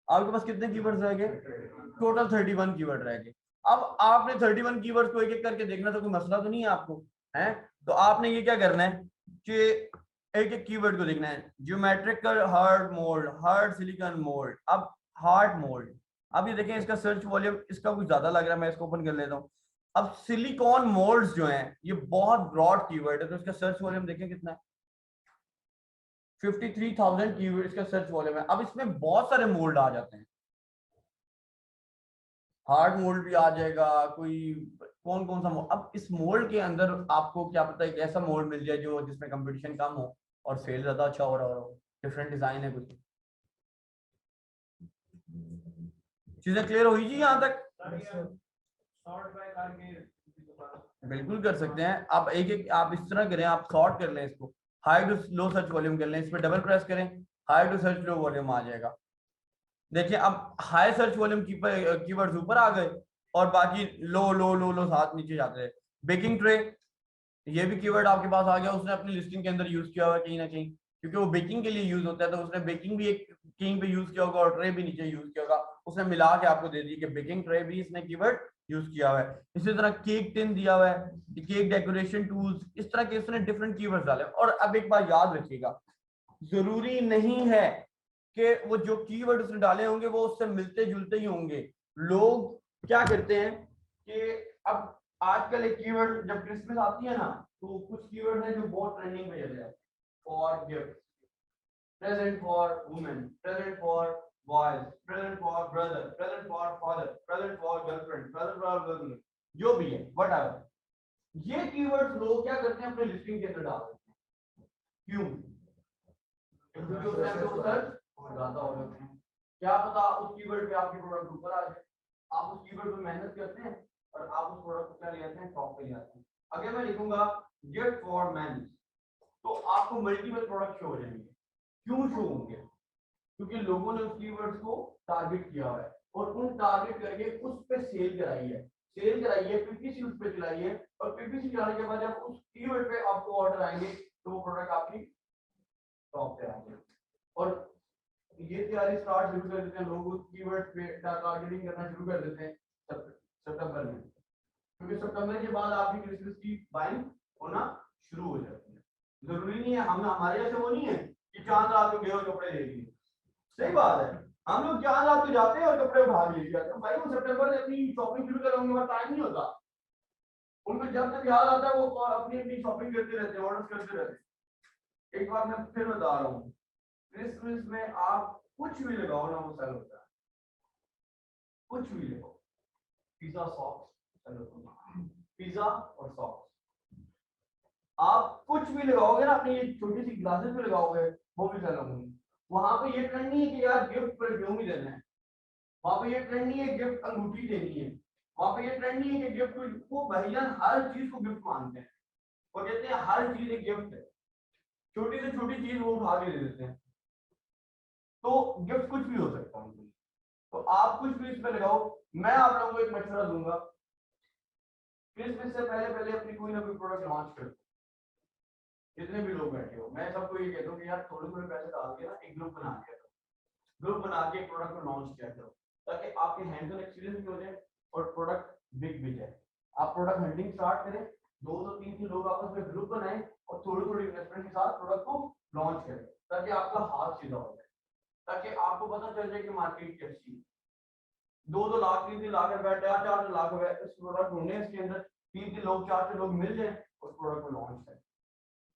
आपके पास कितने कीवर्ड्स रह गए, टोटल 31 कीवर्ड रह गए। अब आपने 31 कीवर्ड्स को एक एक करके देखना, तो कोई मसला तो नहीं है आपको, है? तो आपने ये क्या करना है कि एक एक कीवर्ड को देखना है। Geometrical hard mould, hard silicone mould, अब हार्ड मोल्ड। अब ये देखें इसका सर्च वॉल्यूम इसका कुछ ज्यादा लग रहा है, मैं इसको ओपन कर लेता हूँ। अब सिलिकॉन मोल्ड्स जो हैं ये बहुत ब्रॉड कीवर्ड है, तो इसका सर्च वॉल्यूम देखें कितना है, 53,000 कीवर्ड इसका सर्च वॉल्यूम है। अब इसमें बहुत सारे मोल्ड आ जाते हैं, हार्ड मोल्ड भी आ जाएगा, कोई कौन कौन सा मोल्ड। अब इस मोल्ड के अंदर आपको क्या पता है एक ऐसा मोल्ड मिल जाए जो जिसमें कंपटीशन कम हो और सेल ज्यादा अच्छा हो रहा हो, डिफरेंट डिजाइन है कुछ। चीजें क्लियर हुई जी यहाँ तक? बिल्कुल कर सकते हैं। अब एक एक आप इस तरह करें, आप सॉर्ट कर लें इसको, high to low search volume कर लें, इस पर डबल प्रेस करें, high to search low volume आ जाएगा। देखिए अब हाई सर्च वॉल्यूम कीवर्ड्स ऊपर आ गए और बाकी लो लो लो लो साथ नीचे जाते हैं। बेकिंग ट्रे, ये भी कीवर्ड आपके पास आ गया, उसने अपनी लिस्टिंग के अंदर यूज किया हुआ है कहीं ना कहीं, क्योंकि वो बेकिंग के लिए यूज होता है, तो उसने बेकिंग भी एक कहीं पे यूज किया होगा और ट्रे भी नीचे यूज किया होगा, उसने मिला के आपको दे दी कि बेकिंग ट्रे भी इसने कीवर्ड यूज किया हुआ है। इसी तरह केक टिन दिया हुआ है, केक डेकोरेशन टूल्स, इस तरह के उसने डिफरेंट कीवर्ड डाले। और अब एक बात याद रखिएगा, जरूरी नहीं है कि वो जो कीवर्ड उसने डाले होंगे वो उससे मिलते जुलते ही होंगे। लोग क्या करते हैं कि अब आजकल एक कीवर्ड जब क्रिसमस आती है ना, तो कुछ कीवर्ड है जो बहुत ट्रेंडिंग में चले जाते हैं। For gift, present for women, present for boys, present for brother, present for father, present for girlfriend, present for girlfriend, जो भी है व्हाटएवर। ये कीवर्ड्स लोग क्या करते हैं अपने लिस्टिंग के अंदर डाल देते हैं। क्यों? क्योंकि उसमें आपको सर्च ज्यादा हो जाते हैं। क्या पता उस कीवर्ड पे आपकी प्रोडक्ट ऊपर आ जाए, आप उस कीवर्ड पे मेहनत करते हैं और आप उस प्रोडक्ट को क्या ले आते हैं, टॉप पे ले आते हैं। अगर मैं लिखूंगा गिफ्ट फॉर मेन, तो आपको मल्टीपल प्रोडक्ट शो हो जाएंगे। क्यों शो होंगे? क्योंकि लोगों ने उस कीवर्ड्स को टारगेट किया हुआ है और उन टारगेट करके उस पे सेल कराई है, पीपीसी उस पे चलाई है, और पीपीसी चलाने के बाद जब उस कीवर्ड पे आपको ऑर्डर आएंगे तो वो प्रोडक्ट आपकी टॉप पे आएंगे। और ये तैयारी स्टार्ट शुरू कर देते हैं लोग, उस कीवर्ड पे टारगेटिंग करना शुरू कर देते हैं सितंबर में, क्योंकि सितंबर के बाद आपकी क्रिसमस की बाइंग होना शुरू हो जाती है। जरूरी नहीं है, हम हमारे जैसे वो नहीं है कि चांद रात को गए और कपड़े ले लिए। सही बात है, हम लोग चांद रात को जाते हैं और कपड़े उठा के ले जाते हैं। भाई वो सितंबर से अपनी शॉपिंग शुरू करेंगे, वहां टाइम नहीं होता उनको, जब तक याद आता है वो अपनी अपनी शॉपिंग करते रहते हैं, ऑर्डर करते रहते हैं। एक बार मैं फिर बता रहा हूँ, क्रिसमस में आप कुछ भी लगाओ ना वो सेल होता है, कुछ भी लगाओ। पिज्जा सॉक्स सेल होता है, पिज्जा और सॉक्स। आप कुछ भी लगाओगे ना अपनी ये छोटी सी ग्लासेस पे लगाओगे वो भी सेल होंगी। वहां पे ये ट्रेंड नहीं है कि यार गिफ्ट परफ्यूम ही देना है, वहां पे ये ट्रेंड नहीं है गिफ्ट अंगूठी देनी है, वहां पे ये ट्रेंड नहीं है कि गिफ्ट, वो भाईजान हर चीज को गिफ्ट मानते हैं और कहते हैं हर चीज एक गिफ्ट है, छोटी से छोटी चीज वो उठा के दे देते हैं। तो गिफ्ट कुछ भी हो सकता है, तो आप कुछ भी इस पे लगाओ। मैं आप लोगों को एक मशवरा दूंगा, क्रिसमस से पहले पहले अपनी कोई ना कोई प्रोडक्ट लॉन्च कर, जितने भी लोग बैठे हो। मैं सबको ये कहता हूँ कि यार थोड़े थोड़े पैसे डाल के ना एक ग्रुप बना के करो, ग्रुप बना के एक प्रोडक्ट को लॉन्च किया करो, ताकि आपके हैंड्स ऑन एक्सपीरियंस भी हो जाए और प्रोडक्ट बिक भी जाए। आप प्रोडक्ट हंटिंग स्टार्ट करें, 2-3 लोग आपस में ग्रुप बनाएं और थोड़ी थोड़ी इन्वेस्टमेंट के साथ प्रोडक्ट को लॉन्च करें, ताकि आपका हाथ सीधा हो जाए, ताकि आपको पता चल जाए कि मार्केट कैसी है। 2-2 लाख 3-3 लाख रुपए 4-4 लाख रुपए इस प्रोडक्ट ढूंढने, इसके अंदर 3-3 लोग 4-4 लोग मिल जाए उस प्रोडक्ट को लॉन्च करें,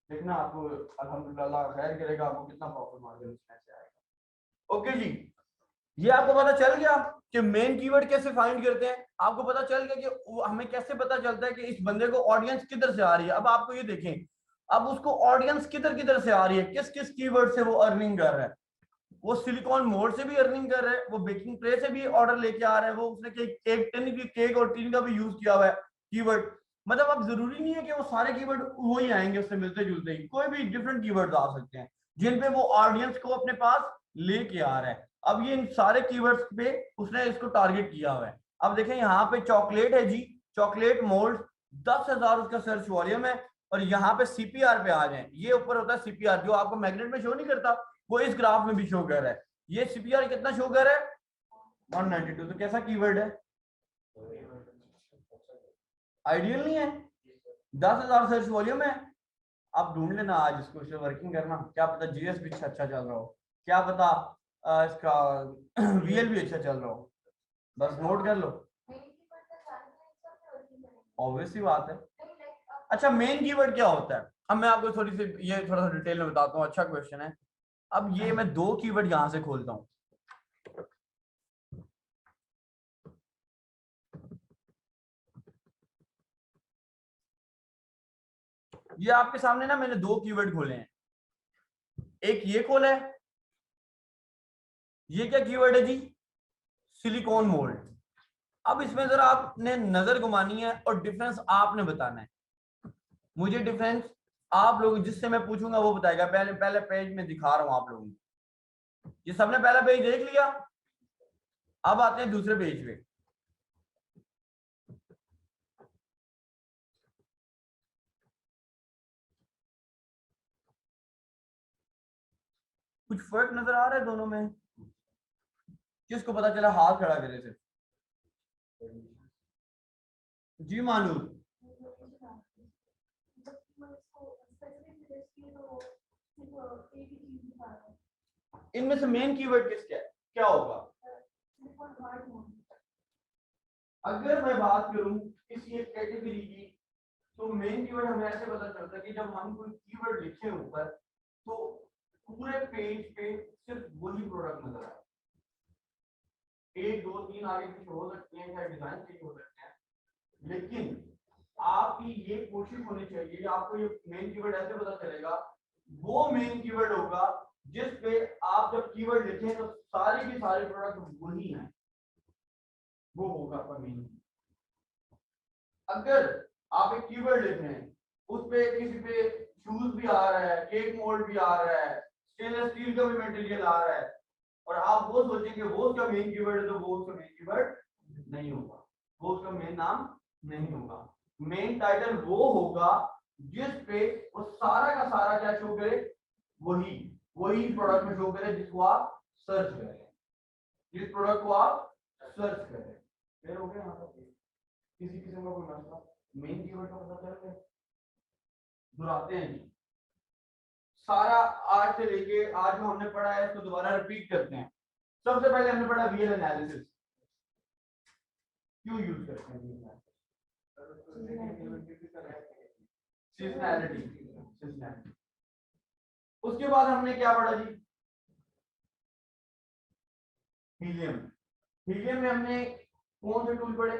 देखना आपको अल्हम्दुलिल्लाह खैर करेगा, आपको कितना प्रॉफिट मार्जिन इसमें से आएगा। ओके जी, ये आपको पता चल गया कि मेन कीवर्ड कैसे फाइंड करते हैं। आपको पता चल गया कि हमें कैसे पता चलता है कि इस बंदे को ऑडियंस किधर से आ रही है। अब आपको ये देखें, अब उसको ऑडियंस किधर किधर से आ रही है, किस किस कीवर्ड से वो अर्निंग कर रहा है। वो सिलिकॉन मोड से भी अर्निंग कर रहे हैं, वो बेकिंग ट्रे से भी ऑर्डर लेके आ रहे हैं, वो उसने केक टिन की केक और टिन का भी यूज किया हुआ है कीवर्ड। मतलब अब जरूरी नहीं है कि वो सारे कीवर्ड वही आएंगे उससे मिलते जुलते ही, कोई भी डिफरेंट कीवर्ड्स आ सकते हैं जिन पे वो ऑडियंस को अपने पास लेके आ रहा है। अब ये इन सारे कीवर्ड्स पे उसने इसको टारगेट किया हुआ है। अब देखें यहाँ पे चॉकलेट है जी, चॉकलेट मोल्ड, 10,000 उसका सर्च वॉल्यूम है। और यहाँ पे सीपीआर पे आ जाए, ये ऊपर होता है सीपीआर जो आपको मैग्नेट में शो नहीं करता, वो इस ग्राफ में भी शो कर रहा है। ये सीपीआर कितना शो कर रहा है? 192। तो कैसा कीवर्ड है? आइडियल नहीं है। 10,000 सर्च वॉल्यूम है। आप ढूंढ लेना आज इसको, इसे वर्किंग करना, क्या पता जीएस भी अच्छा चल रहा हो, क्या पता इसका वीएल भी अच्छा चल रहा हो, बस नोट कर लो। ऑब्वियसली बात है। अच्छा मेन कीवर्ड क्या होता है? अब मैं आपको थोड़ी सी ये थोड़ा सा डिटेल में बताता हूँ, अच्छा क्वेश्चन है। अब ये मैं दो कीवर्ड यहां से खोलता हूँ, ये आपके सामने ना मैंने दो कीवर्ड खोले हैं, एक ये खोला है, ये क्या कीवर्ड है जी? Silicone mould. अब इसमें जरा आपने नजर घुमानी है और डिफरेंस आपने बताना है। मुझे डिफरेंस आप लोग जिससे मैं पूछूंगा वो बताएगा। पहले पहले पेज में दिखा रहा हूं आप लोगों को, ये सबने पहला पेज देख लिया। अब आते हैं दूसरे पेज पे। कुछ फर्क नजर आ रहा है दोनों में? किसको पता चला हाथ खड़ा करे सिर्फ? जी मानू, इनमें से मेन कीवर्ड किसका है, क्या होगा? अगर मैं बात करूं किसी एक कैटेगरी की, तो मेन कीवर्ड हमें ऐसे पता चलता है कि जब हम कोई कीवर्ड लिखे ऊपर तो पूरे पेज पे सिर्फ वही प्रोडक्ट नजर आए। एक दो तीन आगे कुछ हो सकते हैं या डिजाइन चेंज हो सकते हैं, लेकिन आपकी ये कोशिश होनी चाहिए, आपको ये मेन कीवर्ड ऐसे पता चलेगा, वो मेन कीवर्ड होगा जिस पे आप जब कीवर्ड लिखें तो सारे के सारे प्रोडक्ट वही हैं, वो होगा आपका मेन। अगर आप एक कीवर्ड लिख रहे हैं, उस पे किसी पे शूज भी आ रहा है, केक मोल्ड भी आ रहा है, स्टेनलेस स्टील का भी मटेरियल आ रहा है, और आप वो सोचेंगे वो उसका मेन कीवर्ड है, तो वो उसका मेन कीवर्ड नहीं होगा, वो उसका मेन नाम नहीं होगा। मेन टाइटल वो होगा जिस पे वो सारा का सारा क्या शो करे, वही वही प्रोडक्ट में शो करे जिसको आप सर्च करें, जिस प्रोडक्ट को आप सर्च करें। फिर हो गया यहाँ पर किसी किस्म का कोई मसला? मेन कीवर्ड का पता चल गया। दोहराते हैं जी सारा, आज से लेके आज जो हमने पढ़ा है इसको दोबारा रिपीट करते हैं। सबसे पहले हमने पढ़ा वीएल एनालिसिस, क्यों यूज करते हैं सीजनैलिटी। उसके बाद हमने क्या पढ़ा जी? हीलियम। हीलियम में हमने कौन से टूल पढ़े?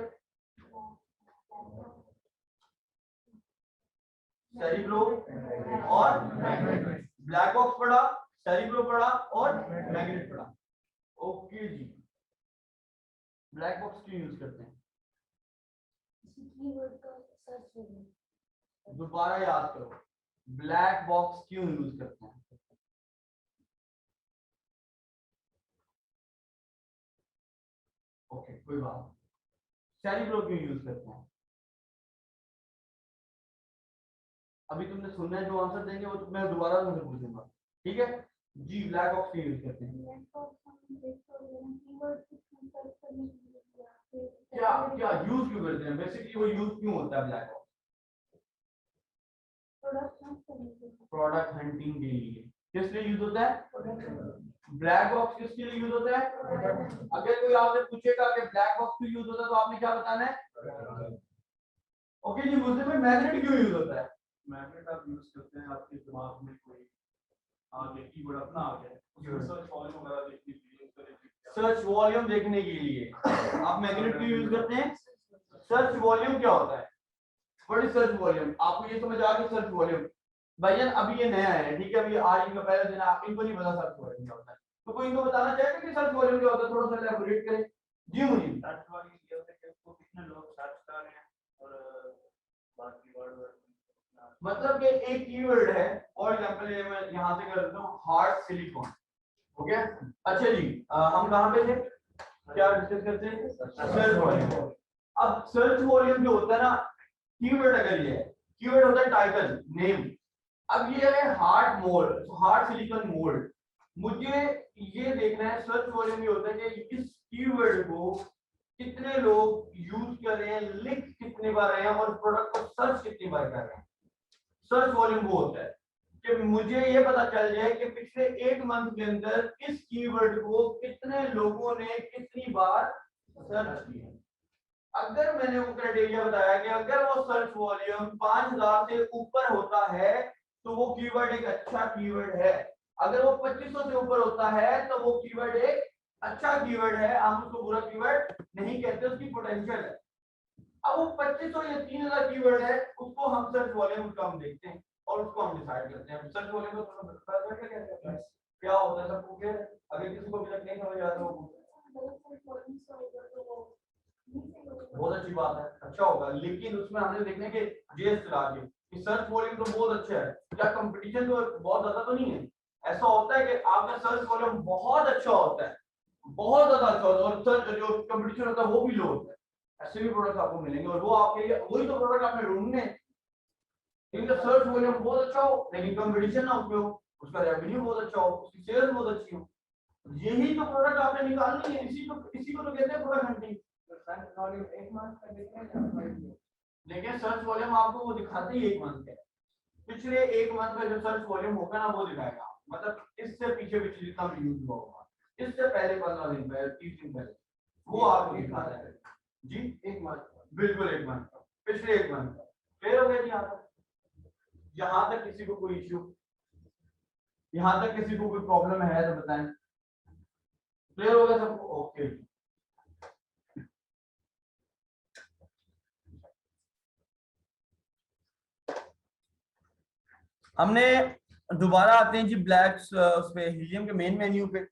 सेरिब्रो और ब्लैक बॉक्स पढ़ा, सेरिब्रो पढ़ा और मैग्नेट पढ़ा। ओके जी, ब्लैक बॉक्स क्यों यूज करते हैं? दोबारा याद करो, ब्लैक बॉक्स क्यों यूज करते हैं? ओके कोई बात। सेरिब्रो क्यों यूज करते हैं? अभी तुमने सुनना है, जो आंसर देंगे वो मैं दोबारा तुमसे पूछूंगा, ठीक है जी? ब्लैक बॉक्स क्यों यूज करते हैं? क्या क्या यूज क्यों करते हैं? बेसिकली वो यूज क्यों होता है ब्लैक बॉक्स? प्रोडक्ट हंटिंग के लिए। किस लिए यूज होता है? ब्लैक बॉक्स किसके लिए यूज होता है? अगर कोई आपसे पूछेगा कि ब्लैक बॉक्स क्यों यूज होता है तो आपने क्या बताना है? ओके जी, मुझसे में मैग्नेट क्यों यूज होता है? मैग्नेट आप यूज करते हैं आपके दिमाग में कोई आगे कीवर्ड अपना आ गया, उसमें सर्च वॉल्यूम वगैरह देखने के लिए, सर्च वॉल्यूम देखने के लिए आप मैग्नेट क्यों यूज करते हैं? सर्च वॉल्यूम क्या होता है? What is search volume? आपको ये समझ आ गया सर्च वॉल्यूम? भाईजान अभी ये नया है, ठीक है, अभी आज इनका पहला दिन, आप इनको नहीं पता सर्च वॉल्यूम क्या होता है, तो कोई इनको बताना चाहेगा कि सर्च वॉल्यूम क्या होता है? थोड़ा सा एलैबोरेट करें जी। मुझे सर्च वॉल्यूम ये होता है कि उसको कितने लोग सर्च कर रहे हैं और मतलब कि एक कीवर्ड है, फॉर एग्जांपल ये मैं यहाँ से कर देता हूँ हार्ड सिलिकॉन। ओके अच्छा जी, हम कहाँ पे थे, क्या डिस्कस करते हैं, सर्च वॉल्यूम। अब सर्च वॉल्यूम जो होता है ना, कीवर्ड अगर ये है, कीवर्ड होता है टाइटल नेम। अब ये है hard mould, hard silicone mould. मुझे ये देखना है सर्च वॉल्यूम ये होता है कि इस कीवर्ड को कितने लोग यूज कर रहे हैं, लिख कितनी बार रहे हैं और प्रोडक्ट को सर्च कितनी बार कर रहे हैं। सर्च वॉल्यूम वो होता है कि मुझे ये पता चल जाए कि पिछले एक मंथ के अंदर इस कीवर्ड को कितने लोगों ने कितनी बार सर्च किया। अगर मैंने वो क्राइटेरिया बताया कि अगर वो सर्च वॉल्यूम 5000 से ऊपर होता है तो वो कीवर्ड एक अच्छा कीवर्ड है। अगर वो 2500 से ऊपर होता है तो वो कीवर्ड एक अच्छा कीवर्ड है, हम उसको बुरा कीवर्ड नहीं कहते, उसकी पोटेंशियल है। अब वो 2500 या 3000 कीवर्ड है, उसको हम सर्च वॉल्यूम उसका हम देखते हैं और उसको हम डिसाइड करते हैं। सर्च वॉल्यूम को क्या होता है सबको, फिर अगर किसी को भी तक नहीं समझ आता वो बहुत अच्छी बात है, अच्छा होगा, लेकिन उसमें हमने देखने के जेएस चला के कि सर्च वॉल्यूम तो बहुत अच्छा है, क्या कंपटीशन तो बहुत ज्यादा तो नहीं है। ऐसा होता है कि आपका सर्च वॉल्यूम बहुत अच्छा होता है, बहुत ज्यादा अच्छा होता है, और सर्च जो कंपटीशन होता है वो भी लो होता है। ऐसे भी प्रोडक्ट आपको मिलेंगे और वो आपके लिए वही तो प्रोडक्ट आपने ढूंढने, इनका सर्च वॉल्यूम बहुत अच्छा हो लेकिन कंपटीशन ना उसमें हो, उसका रेवेन्यू बहुत अच्छा हो, उसकी सेल्स बहुत अच्छी हो, यही तो प्रोडक्ट आपने निकालनी है। इसी को तो कहते हैं प्रोडक्ट हंटिंग। लेकिन सर्च वॉल्यूम आपको वो दिखाते ही एक मंथ है, पिछले एक मंथ का जो सर्च वॉल्यूम होगा ना वो दिखाएगा, मतलब इससे पीछे पीछे जितना भी यूज हुआ होगा, इससे पहले 15 दिन पहले 30 दिन पहले वो आपको दिखा रहा है जी। एक मंथ, बिल्कुल एक मंथ, पिछले एक मंथ क्लियर हो गया जी। यहाँ तक किसी को कोई इश्यू, यहाँ तक किसी को कोई प्रॉब्लम है तो बताएं, क्लियर हो गया सबको, ओके। हमने दोबारा आते हैं जी ब्लैक उस पे हीलियम के मेन मेन्यू पे।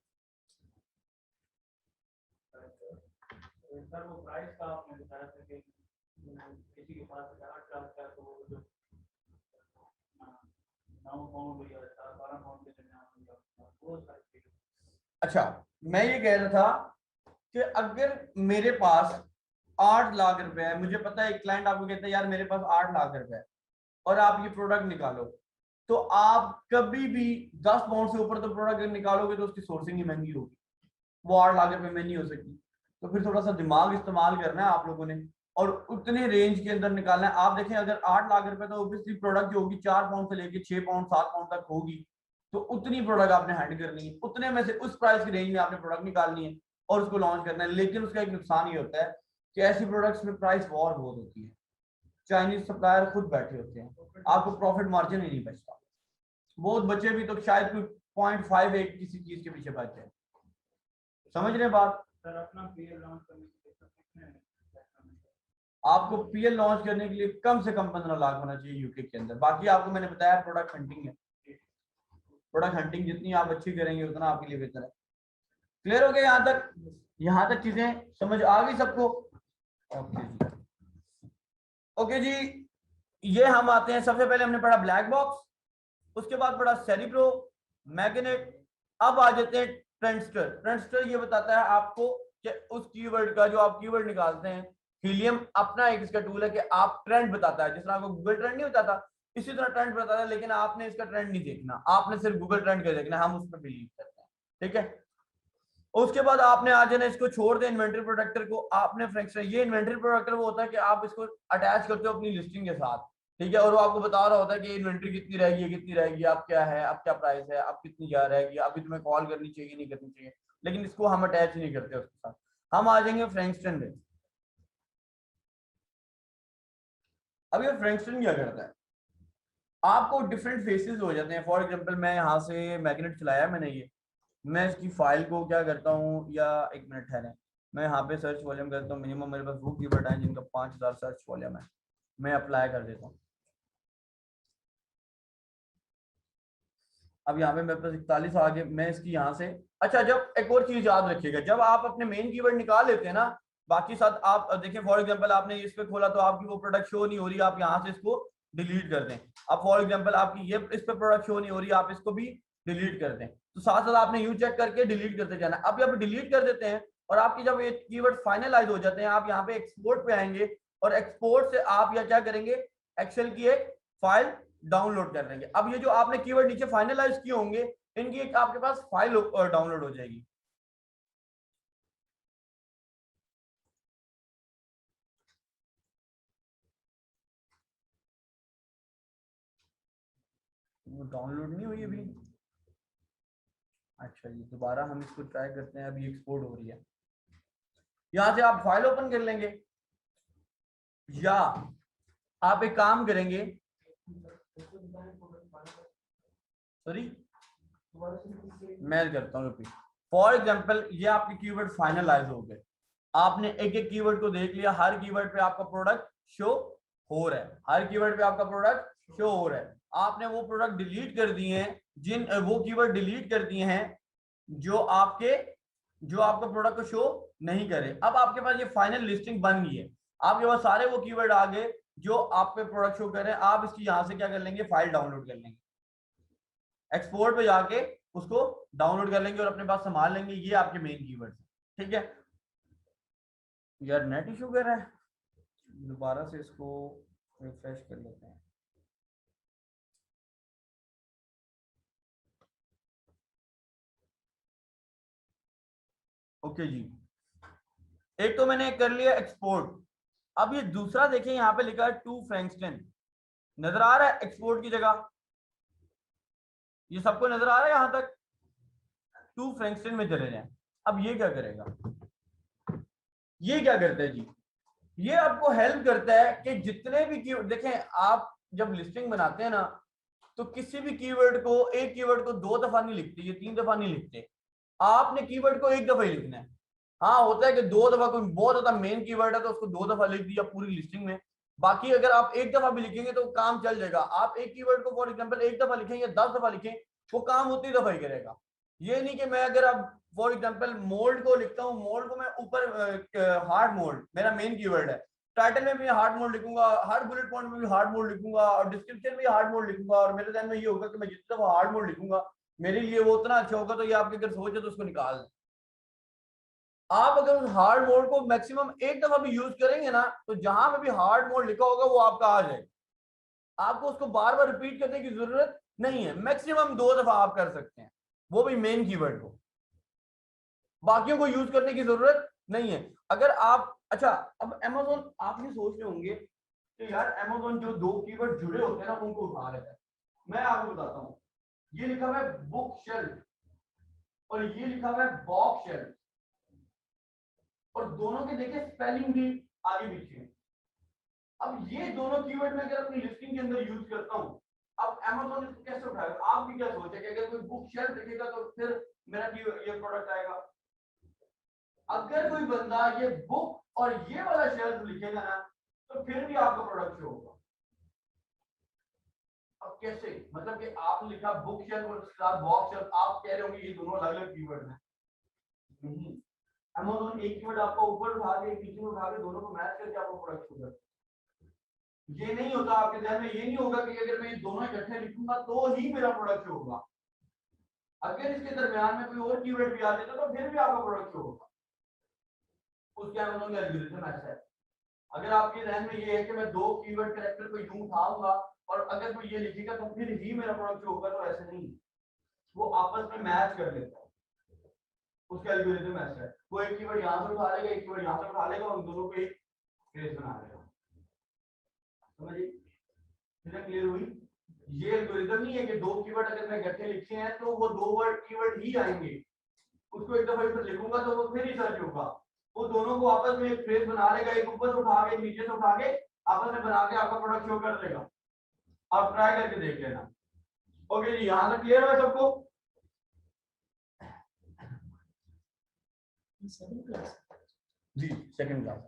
सर वो प्राइस का आपने बताया था कि किसी के पास 8 लाख का तो वो जो 9 पाउंड या 12 पाउंड के दरमियान वो सारी। अच्छा मैं ये कह रहा था कि अगर मेरे पास 8 लाख रुपए है, मुझे पता है एक क्लाइंट आपको कहता है यार मेरे पास 8 लाख रुपए है और आप ये प्रोडक्ट निकालो, तो आप कभी भी 10 पाउंड से ऊपर तो प्रोडक्ट निकालोगे तो उसकी सोर्सिंग ही महंगी होगी, वो 8 लाख रुपए में नहीं हो सकती। तो फिर थोड़ा सा दिमाग इस्तेमाल करना है आप लोगों ने और उतने रेंज के अंदर निकालना है। आप देखें अगर 8 लाख रुपए तो ऑब्वियसली प्रोडक्ट जो होगी 4 पाउंड से लेके 6 पाउंड 7 पाउंड तक होगी, तो उतनी प्रोडक्ट आपने हैंड करनी है, उतने में से उस प्राइस की रेंज में आपने प्रोडक्ट निकालनी है और उसको लॉन्च करना है। लेकिन उसका एक नुकसान ये होता है कि ऐसी प्रोडक्ट्स में प्राइस वॉर बहुत होती है, चाइनीज सप्लायर खुद बैठे होते हैं, आपको प्रॉफिट मार्जिन ही नहीं बचता, बहुत बचे भी तो शायद कोई 0.58 किसी चीज के पीछे बच जाए। समझ रहे बात। सर अपना पीएल लॉन्च करने के लिए आपको पीएल लॉन्च करने के लिए कम से कम 15 लाख होना चाहिए यूके के अंदर। बाकी आपको मैंने बताया प्रोडक्ट हंटिंग है, प्रोडक्ट हंटिंग जितनी आप अच्छी करेंगे उतना आपके लिए बेहतर है। क्लियर हो गया यहाँ तक, यहाँ तक चीजें समझ आ गई सबको, ओके जी। ओके जी, ये हम आते हैं, सबसे पहले हमने पढ़ा ब्लैक बॉक्स, उसके बाद पढ़ा सेरिब्रो, मैग्नेट, अब आ जाते हैं ट्रेंडस्टर। ट्रेंडस्टर ये बताता है आपको कि उस कीवर्ड का जो आप कीवर्ड निकालते हैं, हीलियम अपना एक इसका टूल है कि आप ट्रेंड बताता है, जिस तरह आपको गूगल ट्रेंड नहीं बताता इसी तरह ट्रेंड बताता है, लेकिन आपने इसका ट्रेंड नहीं देखना, आपने सिर्फ गूगल ट्रेंड का देखना, हम उस पर बिलीव करते हैं, ठीक है। उसके बाद आपने आ जाना, इसको छोड़ दें इन्वेंटरी प्रोटेक्टर को, आपने फ्रैक्शन, ये इन्वेंटरी प्रोटेक्टर वो होता है कि आप इसको अटैच करते हो अपनी लिस्टिंग के साथ, ठीक है, और वो आपको बता रहा होता है कि इन्वेंट्री कितनी रहेगी, कितनी रहेगी, अब क्या है, अब क्या प्राइस है, अब कितनी जा रहेगी, अभी तुम्हें कॉल करनी चाहिए नहीं करनी चाहिए, लेकिन इसको हम अटैच नहीं करते उसके साथ। हम आ जाएंगे फ्रैंकस्टन में। अब ये फ्रैंकस्टन क्या करता है, आपको डिफरेंट फेसेस हो जाते हैं। फॉर एग्जांपल मैं यहाँ से मैग्नेट चलाया मैंने, ये मैं इसकी फाइल को क्या करता हूँ, या एक मिनट ठहरें, मैं यहाँ पे सर्च वॉल्यूम करता हूँ, मिनिमम मेरे पास वो कीवर्ड है जिनका 5000 सर्च वॉल्यूम है, मैं अप्लाई कर देता हूँ। अब यहाँ पे मेरे पास 41 आ गए, मैं इसकी यहाँ से, अच्छा जब एक और चीज याद रखिएगा, जब आप अपने मेन कीवर्ड निकाल लेते हैं ना, बाकी साथ आप देखें फॉर एग्जांपल आपने इस पे खोला तो आपकी वो प्रोडक्ट शो नहीं हो रही, आप यहाँ से इसको डिलीट कर दें। अब फॉर एग्जांपल आपकी ये इस पे प्रोडक्ट शो नहीं हो रही, आप इसको भी डिलीट कर दें। तो साथ साथ आपने यूज चेक करके डिलीट करते जाना। अब जब डिलीट कर देते हैं और आपकी जब ये कीवर्ड फाइनलाइज हो जाते हैं, आप यहाँ पे एक्सपोर्ट पे आएंगे और एक्सपोर्ट से आप या क्या करेंगे, एक्सेल की एक फाइल डाउनलोड कर लेंगे। अब ये जो आपने कीवर्ड नीचे फाइनलाइज किए होंगे, इनकी एक आपके पास फाइल डाउनलोड हो जाएगी। वो डाउनलोड नहीं हुई अभी। अच्छा जी, दोबारा हम इसको ट्राई करते हैं। अभी एक्सपोर्ट हो रही है। यहां से आप फाइल ओपन कर लेंगे, या आप एक काम करेंगे, सॉरी मैं करता हूँ रिपीट। फॉर एग्जांपल ये आपके कीवर्ड फाइनलाइज हो गए, आपने एक एक कीवर्ड को देख लिया, हर कीवर्ड पे आपका प्रोडक्ट शो हो रहा है, हर कीवर्ड पे आपका प्रोडक्ट शो हो रहा है। आपने वो प्रोडक्ट डिलीट कर दिए हैं, वो कीवर्ड डिलीट कर दिए हैं जो आपका प्रोडक्ट को शो नहीं करे। अब आपके पास ये फाइनल लिस्टिंग बन गई है, आपके पास सारे वो कीवर्ड आ गए जो आपके प्रोडक्ट शो कर रहे हैं। आप इसकी यहां से क्या कर लेंगे, फाइल डाउनलोड कर लेंगे, एक्सपोर्ट पे जाके उसको डाउनलोड कर लेंगे और अपने पास संभाल लेंगे। ये आपके मेन कीवर्ड है, ठीक है। यार नेट इशू कर रहा है, दोबारा से इसको रिफ्रेश कर लेते हैं। ओके जी, एक तो मैंने कर लिया एक्सपोर्ट। अब ये दूसरा देखें, यहाँ पे लिखा है टू फ्रैंकस्टन, नजर आ रहा है एक्सपोर्ट की जगह, ये सबको नजर आ रहा है यहां तक। टू फ्रैंकस्टन में चले जाएं। अब ये क्या करेगा, ये क्या करता है जी, ये आपको हेल्प करता है कि जितने भी कीवर्ड देखें, आप जब लिस्टिंग बनाते हैं ना, तो किसी भी कीवर्ड को, एक कीवर्ड को 2 दफा नहीं लिखते, ये 3 दफा नहीं लिखते, आपने कीवर्ड को 1 दफा ही लिखना है। हाँ होता है कि 2 दफा, कोई बहुत ज्यादा मेन कीवर्ड है तो उसको 2 दफा लिख दिया पूरी लिस्टिंग में। बाकी अगर आप 1 दफा भी लिखेंगे तो काम चल जाएगा। आप एक कीवर्ड को फॉर एग्जांपल 1 दफा लिखें या 10 दफा लिखें, वो काम उतनी दफा ही करेगा। ये नहीं कि मैं अगर अब फॉर एग्जांपल मोल्ड को लिखता हूँ, मोल्ड को मैं ऊपर हार्ड मोल्ड मेरा मेन कीवर्ड है, टाइटल में भी हार्ड मोल्ड लिखूंगा, हर बुलेट पॉइंट में भी हार्ड मोल्ड लिखूंगा और डिस्क्रिप्शन में हार्ड मोल्ड लिखूंगा, और मेरे ध्यान में ये होगा कि मैं जितनी दफा हार्ड मोल्ड लिखूंगा मेरे लिए वो उतना अच्छा होगा। तो ये आपके अगर सोचे तो उसको निकाल दें। आप अगर उस हार्ड मोड को मैक्सिमम 1 दफा भी यूज करेंगे ना, तो जहां पे भी हार्ड मोड लिखा होगा वो आपका आ जाएगा। आपको उसको बार बार रिपीट करने की जरूरत नहीं है, मैक्सिमम 2 दफा आप कर सकते हैं, वो भी मेन कीवर्ड को, बाकियों को यूज करने की जरूरत नहीं है। अगर आप अच्छा, अब अमेज़न आप ये सोच रहे होंगे कि यार अमेज़न जो 2 कीवर्ड जुड़े होते हैं ना उनको उठा लेता है। मैं आपको बताता हूँ, ये लिखा हुआ है बुक शेल्फ और ये लिखा हुआ है बॉक्स शेल्फ, और दोनों के देखिए स्पेलिंग भी आगे पीछे। अब ये दोनों कीवर्ड में अगर अपनी लिस्टिंग के अंदर यूज करता हूं, अब अमेज़न इसको कैसे उठाएगा? आप भी क्या सोचे कि अगर कोई बुक शेल्फ लिखेगा तो फिर मेरा ये प्रोडक्ट आएगा। अगर कोई बंदा ये बुक और ये वाला शेल्फ लिखेगा ना, तो फिर भी आपका प्रोडक्ट शो होगा। अब कैसे, मतलब कि आप लिखा बुक शेल्फ और बॉक्स शेल्फ, आप कह रहे हो कि ये दोनों अलग अलग कीवर्ड हैं? नहीं, अमेज़न एक कीवर्ड आपका ऊपर उठा के नीचे उठा के दोनों को मैच करके आपको प्रोडक्ट शो करता है। ये नहीं होता आपके ध्यान में, ये नहीं होगा कि अगर मैं ये दोनों इकट्ठे लिखूंगा तो ही मेरा प्रोडक्ट शो होगा। अगर इसके दरमियान में कोई और कीवर्ड भी आ जाता तो फिर भी आपका प्रोडक्ट शो होगा। उसके अमेज़न का एल्गोरिथम ऐसा है। अगर आपके ध्यान में ये है कि मैं 2 कीवर्ड कैरेक्टर को यूं उठाऊंगा और अगर कोई ये लिखेगा तो फिर ही मेरा प्रोडक्ट शो होगा, तो ऐसे नहीं, वो आपस में मैच कर लेता है। उसका एल्गोरिथम ऐसा है, वो एक कीवर्ड यहां से उठा लेगा, एक कीवर्ड यहां से उठा लेगा और उन दोनों को एक फ्रेज बना देगा। समझिए, क्लियर हुई? ये एल्गोरिथम नहीं है कि 2 कीवर्ड अगर मैं इकट्ठे लिखे हैं तो वो 2 वर्ड कीवर्ड ही आएंगे, उसको एक दफा फिर लिखूंगा तो वो फिर ही सर्च होगा। वो दोनों को आपस में एक फ्रेज बना लेगा, एक ऊपर से उठा के नीचे से उठा के आपस में बना के आपका प्रोडक्ट शो कर देगा। आप ट्राई करके देख लेना। ओके जी, यहां तक क्लियर है सबको? जी सेकंड क्लास,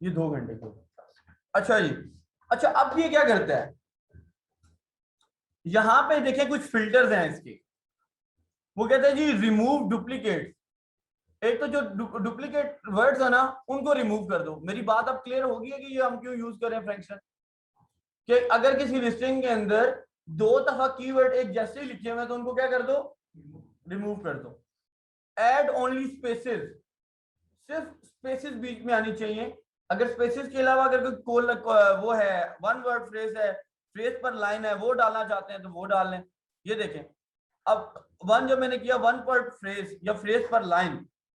ये 2 घंटे को। अच्छा जी, अच्छा अब ये क्या करता है, यहां पे देखें कुछ फिल्टर्स हैं इसके। वो कहते हैं जी रिमूव डुप्लीकेट। एक तो जो डुप्लीकेट वर्ड्स है ना उनको रिमूव कर दो। मेरी बात अब क्लियर होगी है कि ये हम क्यों यूज करें फ्रैक्शन, कि अगर किसी लिस्टिंग के अंदर 2 दफा कीवर्ड एक जैसे ही लिखे हुए तो उनको क्या कर दो, रिमूव कर दो। ऐड ओनली स्पेसेस, सिर्फ स्पेसेस बीच में आनी चाहिए। अगर स्पेसेस के अलावा अगर कोई वो है वन वर्ड फ्रेज है, फ्रेज पर लाइन है, वो डालना चाहते हैं तो वो डाल लें। ये देखें अब वन जो मैंने किया वन वर्ड फ्रेज या फ्रेज पर लाइन,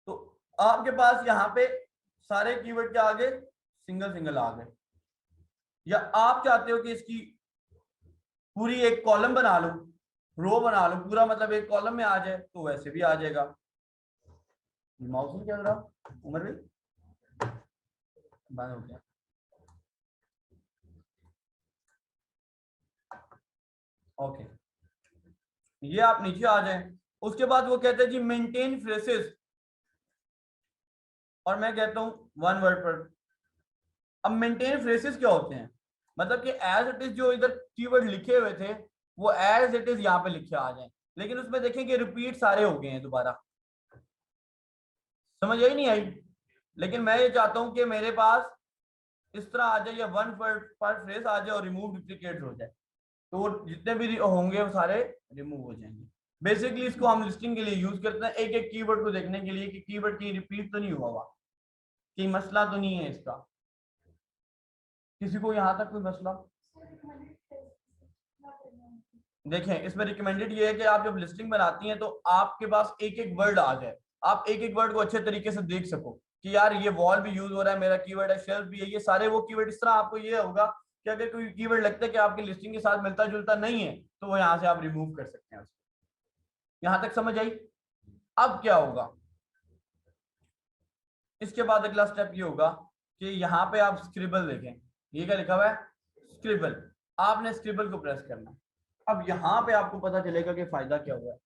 तो आपके पास यहाँ पे सारे कीवर्ड के आगे सिंगल सिंगल आ गए। या आप चाहते हो कि इसकी पूरी एक कॉलम बना लो, रो बना लो, पूरा मतलब एक कॉलम में आ जाए तो वैसे भी आ जाएगा। माउस नहीं चल रहा उमर भाई, बंद हो गया। ओके, ये आप नीचे आ जाएं। उसके बाद वो कहते हैं जी मेंटेन फ्रेसेस, और मैं कहता हूं वन वर्ड पर। अब मेंटेन फ्रेसेस क्या होते हैं, मतलब कि एज इट इज जो इधर कीवर्ड लिखे हुए थे वो एज इट इज यहाँ पे लिखे आ जाए, लेकिन उसमें देखें कि रिपीट सारे हो गए हैं दोबारा। समझ आई नहीं आई? लेकिन मैं ये चाहता हूं कि मेरे पास इस तरह आ जाए या वन पर फ्रेज आ जाए और रिमूव डुप्लीकेट हो जाए, तो वो जितने भी होंगे वो सारे रिमूव हो जाएंगे। बेसिकली इसको हम लिस्टिंग के लिए यूज करते हैं, एक एक कीवर्ड को देखने के लिए कि कीवर्ड की रिपीट तो नहीं हुआ, कि मसला तो नहीं है इसका। किसी को यहाँ तक कोई मसला? देखें इसमें रिकमेंडेड ये है कि आप जब लिस्टिंग बनाती हैं तो आपके पास एक एक वर्ड आ जाए, आप एक एक वर्ड को अच्छे तरीके से देख सको कि यार ये वॉल भी यूज हो रहा है, मेरा कीवर्ड है, शेल्फ भी है, ये सारे वो कीवर्ड। इस तरह आपको ये होगा कि अगर कोई कीवर्ड लगता है कि आपकी लिस्टिंग के साथ मिलता जुलता नहीं है तो वो यहाँ से आप रिमूव कर सकते हैं। यहाँ तक समझ आई? अब क्या होगा, इसके बाद अगला स्टेप ये होगा कि यहाँ पे आप स्क्रिबल देखें, ये क्या लिखा हुआ है, स्क्रिबल। आपने स्क्रिबल को प्रेस करना। अब यहाँ पे आपको पता चलेगा कि फायदा क्या हुआ है।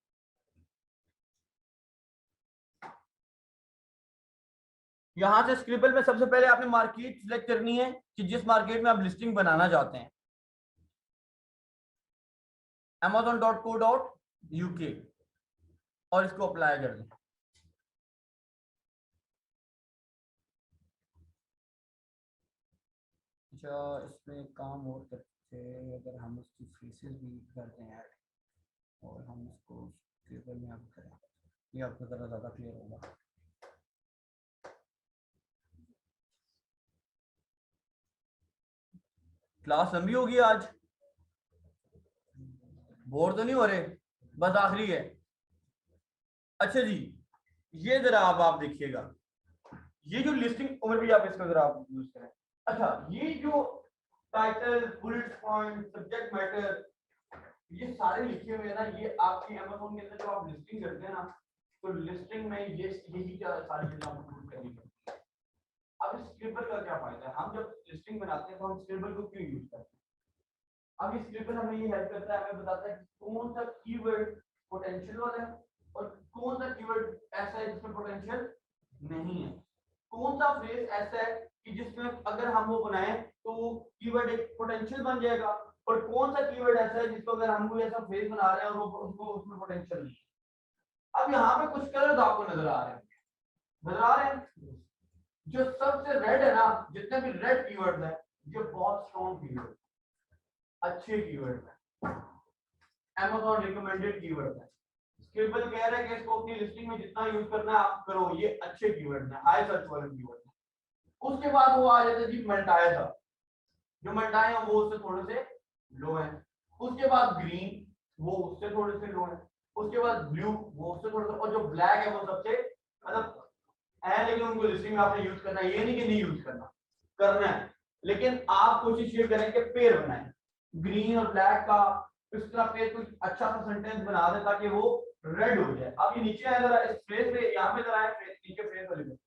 यहां से स्क्रिबल में सबसे पहले आपने मार्केट सिलेक्ट करनी है कि जिस मार्केट में आप लिस्टिंग बनाना चाहते हैं। amazon.co.uk और इसको अप्लाई कर दें। अच्छा, इसमें काम और करते हैं, अगर हम उसकी फीसेस भी कर दें ऐड और हम इसको स्क्रिबल में आप करें, ये आपको ज़रा ज़्यादा क्लियर होगा। क्लास लंबी होगी आज, बोर तो नहीं हो रहे? बस आखिरी है। अच्छा जी, ये जरा आप देखिएगा, ये जो लिस्टिंग उम्र भी आप इसका जरा आप यूज करें। अच्छा, ये जो title, bullet point, subject matter, ये सारे लिखे हुए हैं ना, ये आपकी अमेज़न के अंदर जब आप लिस्टिंग करते हैं ना, तो लिस्टिंग में ये यही क्या सारी चीजें आपको इंक्लूड करनी पड़ती है। अब इस स्क्रिबल का क्या फायदा है, हम जब लिस्टिंग बनाते हैं तो हम स्क्रिबल को क्यों यूज करते हैं? अब ये स्क्रिबल हमें ये हेल्प करता है, हमें बताता है कि कौन सा कीवर्ड पोटेंशियल वाला है और कौन सा कीवर्ड ऐसा है जिसमें पोटेंशियल नहीं है, कौन सा फ्रेज ऐसा है कि जिसमें अगर हम वो बनाएं तो वो कीवर्ड एक पोटेंशियल बन जाएगा, और कौन सा कीवर्ड ऐसा है जिसको अगर हम कोई ऐसा फ्रेज बना रहे हैं और वो उसको उसमें पोटेंशियल नहीं। अब यहाँ पे कुछ कलर आपको नजर आ रहे हैं, नजर आ रहे हैं? जो सबसे रेड है ना, जितने भी रेड कीवर्ड है, ये बहुत स्ट्रॉन्ग कीवर्ड, अच्छे कीवर्ड है, Amazon रिकमेंडेड कीवर्ड है। स्क्रिबल कह रहा है कि इसको अपनी लिस्टिंग में जितना यूज करना है आप करो, ये अच्छे कीवर्ड है, हाई सर्च वाले कीवर्ड है। उसके बाद वो आ जाते हैं जी मल्टाया था, जो मल्टाए हैं वो उससे थोड़े से लो है। उसके बाद ग्रीन, वो उससे थोड़े से लो है। उसके बाद ब्लू, वो उससे थोड़ा सा, और जो ब्लैक है वो सबसे मतलब है, लेकिन उनको लिस्टिंग में आपने यूज करना है, ये नहीं कि नहीं यूज करना, करना है, लेकिन आप कोशिश ये करें कि पेयर बनाएं ग्रीन और ब्लैक का, इस तरह पे कुछ अच्छा सा सेंटेंस बना दे ताकि वो रेड हो जाए। अब ये नीचे आए जरा, इस फ्रेज पे यहाँ पे जरा है, नीचे फ्रेज वाले पे,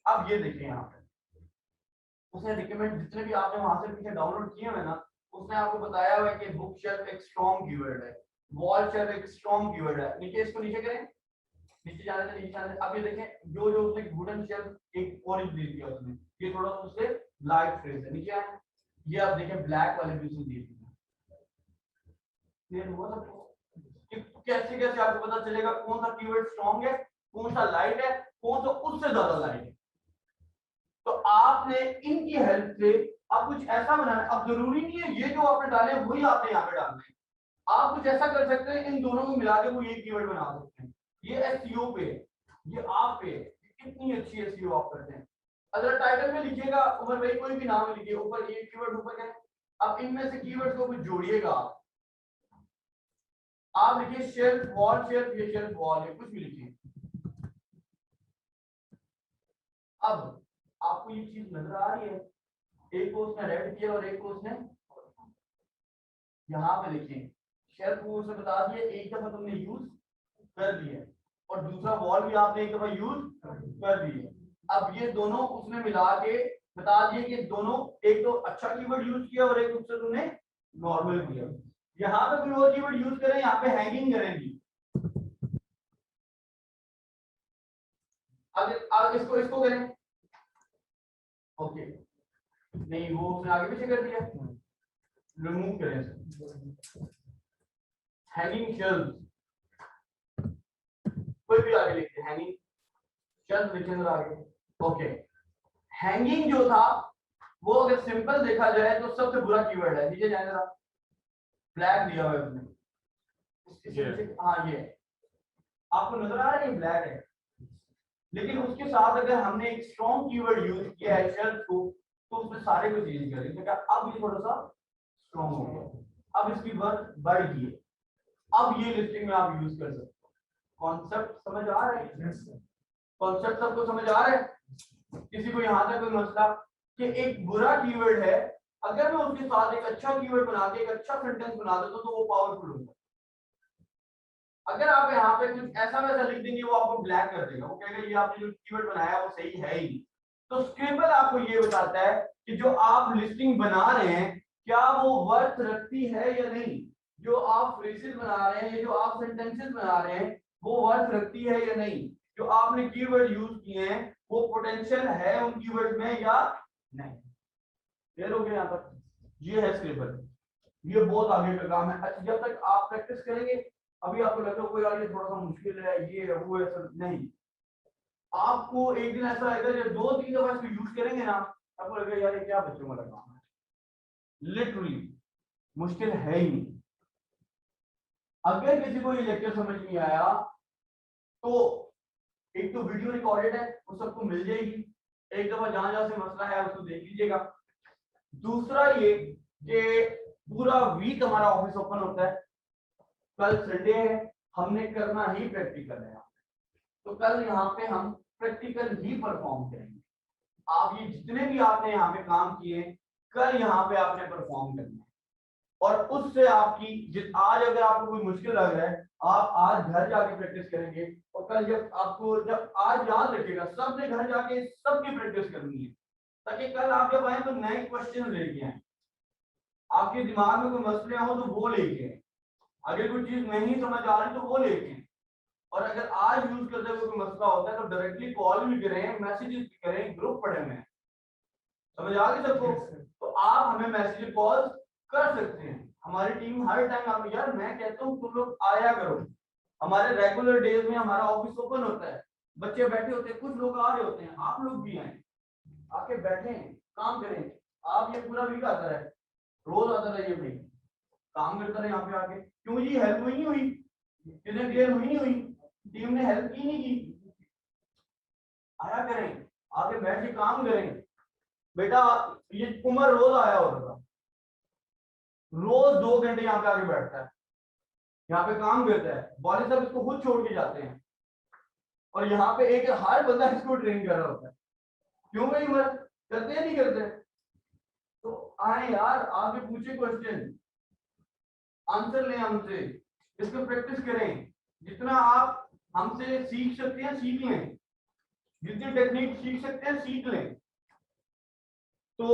अब ये देखिए यहाँ पे उसने रिकमेंड जितने भी आपने वहां से पीछे डाउनलोड किए हुए ना, उसने आपको बताया हुआ है कि बुक शेल्फ एक स्ट्रॉन्ग कीवर्ड है, वॉल शेल्फ एक स्ट्रॉन्ग कीवर्ड है। नीचे इसको नीचे करें, नीचे जाने से नीचे जाने से अब ये देखें जो जो उसने वुडन शेल्फ एक ऑरेंज दे दिया उसने, ये थोड़ा सा उससे लाइट फ्रेज है। नीचे आए, ये आप देखें ब्लैक वाले भी उसने दे दिए। क्लियर हुआ सबको? कैसे कैसे आपको पता चलेगा कौन सा कीवर्ड स्ट्रॉन्ग है, कौन सा लाइट है, कौन सा उससे ज्यादा लाइट है। तो आपने इनकी हेल्प से आप कुछ ऐसा बनाना। अब जरूरी नहीं है ये जो आपने डाले वही आपने यहाँ पे डालना है, आप कुछ ऐसा कर सकते हैं इन दोनों को मिला के वो ये कीवर्ड बना सकते हैं। ये एसईओ पे है, ये आप पे है, कितनी अच्छी एसईओ आप करते हैं। अगर टाइटल में लिखिएगा उमर भाई कोई भी नाम लिखिए, ऊपर ये कीवर्ड ऊपर है, अब इनमें से कीवर्ड्स को कुछ जोड़िएगा। आप लिखिए शेल्फ वॉल, शेल्फ, ये शेल्फ वॉल है, कुछ भी लिखिए। अब आपको ये चीज नजर आ रही है, एक को उसने रेड किया और एक को उसने यहाँ पे लिखिए शेल्फ को उसने बता दिया, एक दफा तुमने यूज कर लिया और दूसरा वॉल भी आपने एक दफा यूज कर लिया। अब ये दोनों उसने मिला के बता दिए कि दोनों, एक तो अच्छा कीवर्ड यूज किया और एक उससे तुमने नॉर्मल किया। यहाँ पे कोई और कीवर्ड यूज करें, यहाँ पे हैंगिंग करेंगी। अगर इसको करें, ओके नहीं वो उसने आगे पीछे कर दिया, रिमूव करें हैंगिंग शेल्फ, कोई भी आगे लिखते हैंगिंग शेल्फ लिखेंगे आगे। ओके हैंगिंग जो था वो अगर सिंपल देखा जाए तो सबसे बुरा कीवर्ड है, नीचे जाए जरा, ब्लैक दिया हुआ है उसने। हाँ ये आपको नजर आ रहा है, ये ब्लैक है, लेकिन उसके साथ अगर हमने एक स्ट्रॉन्ग कीवर्ड यूज किया है शेल्फ को, तो उसमें सारे को चेंज करें, तो क्या अब ये थोड़ा सा स्ट्रॉन्ग हो गया, अब इसकी वर्थ बढ़ गई है, अब ये लिस्टिंग में आप यूज कर सकते हो। कॉन्सेप्ट समझ आ रहा है? कॉन्सेप्ट सबको समझ आ रहा है? किसी को यहाँ तक कोई मसला कि एक बुरा कीवर्ड है, अगर मैं उसके साथ एक अच्छा कीवर्ड बना के एक अच्छा सेंटेंस बना देता तो वो पावरफुल होगा। अगर आप यहाँ पे कुछ ऐसा वैसा लिख देंगे वो आपको ब्लैक कर देगा, वो कहेगा ये आपने जो कीवर्ड बनाया वो सही है ही नहीं। तो स्क्रिबल आपको ये बताता है कि जो आप लिस्टिंग बना रहे हैं क्या वो वर्थ रखती है या नहीं, जो आप फ्रेजेस बना रहे हैं या जो आप सेंटेंसेस बना रहे हैं वो वर्थ रखती है या नहीं, जो आपने कीवर्ड यूज किए हैं वो पोटेंशियल है उन कीवर्ड में या नहीं। क्लियर हो गया यहाँ तक? ये है स्क्रिबल, ये बहुत आगे का काम है। अच्छा जब तक आप प्रैक्टिस करेंगे, अभी आपको लगता है कोई यार ये थोड़ा सा मुश्किल है, ये है वो ऐसा नहीं, आपको एक दिन ऐसा आएगा जब 2-3 दफा इसको यूज करेंगे ना, आपको लगेगा यार ये क्या बच्चों वाला काम है, लिटरली मुश्किल है ही नहीं। अगर किसी को ये लेक्चर समझ नहीं आया तो एक तो वीडियो रिकॉर्डेड है वो सबको मिल जाएगी, एक दफा जहां जहां से मसला है उसको देख लीजिएगा। दूसरा ये कि पूरा वीक हमारा ऑफिस ओपन होता है, कल संडे है, हमने करना ही प्रैक्टिकल है, तो कल यहाँ पे हम प्रैक्टिकल ही परफॉर्म करेंगे। आप ये जितने भी आपने यहाँ पे काम किए कल यहाँ पे आपने परफॉर्म करना है, और उससे आपकी आज अगर आपको कोई मुश्किल लग रहा है आप आज घर जाके प्रैक्टिस करेंगे, और कल जब आज याद रखिएगा सबने घर जाके सबकी प्रैक्टिस करनी है, ताकि कल आप जब आए तो नए क्वेश्चन लेके आए, आपके दिमाग में कोई मसले हो तो वो लेके आए, अगर कोई चीज नहीं समझ आ रही तो वो लेके आए, और अगर आज यूज करते हुए कोई मसला होता है तो डायरेक्टली कॉल भी करें, मैसेजेस भी करें, ग्रुप पढ़े में, समझ आ गई सबको? तो आप हमें मैसेज कॉल कर सकते हैं, हमारी टीम हर टाइम आप, यार मैं कहता हूँ तुम लोग आया करो, हमारे रेगुलर डेज में हमारा ऑफिस ओपन होता है, बच्चे बैठे होते हैं, कुछ लोग आ रहे होते हैं, आप लोग भी आए, आके बैठे काम करें। आप ये पूरा वीक आता है, रोज आता रहिए भाई, काम करता रहे यहाँ पे आके, क्यों जी हेल्प हुई नहीं हुई, कितने क्लियर हुई नहीं हुई, टीम ने हेल्प की नहीं की, आया करें, आके बैठ के काम करें। बेटा ये उमर रोज आया होता था, रोज 2 घंटे यहाँ पे आके बैठता है, यहाँ पे काम करता है, वाले साहब इसको खुद छोड़ के जाते हैं, और यहाँ पे एक हर बंदा इसको ट्रेन कर रहा होता है, क्यों भाई उमर करते हैं नहीं करते? तो आए यार आगे पूछे क्वेश्चन, आंसर लें हमसे, इसको प्रैक्टिस करें, जितना आप हमसे सीख सकते हैं सीख लें, जितनी टेक्निक सीख सकते हैं सीख लें। तो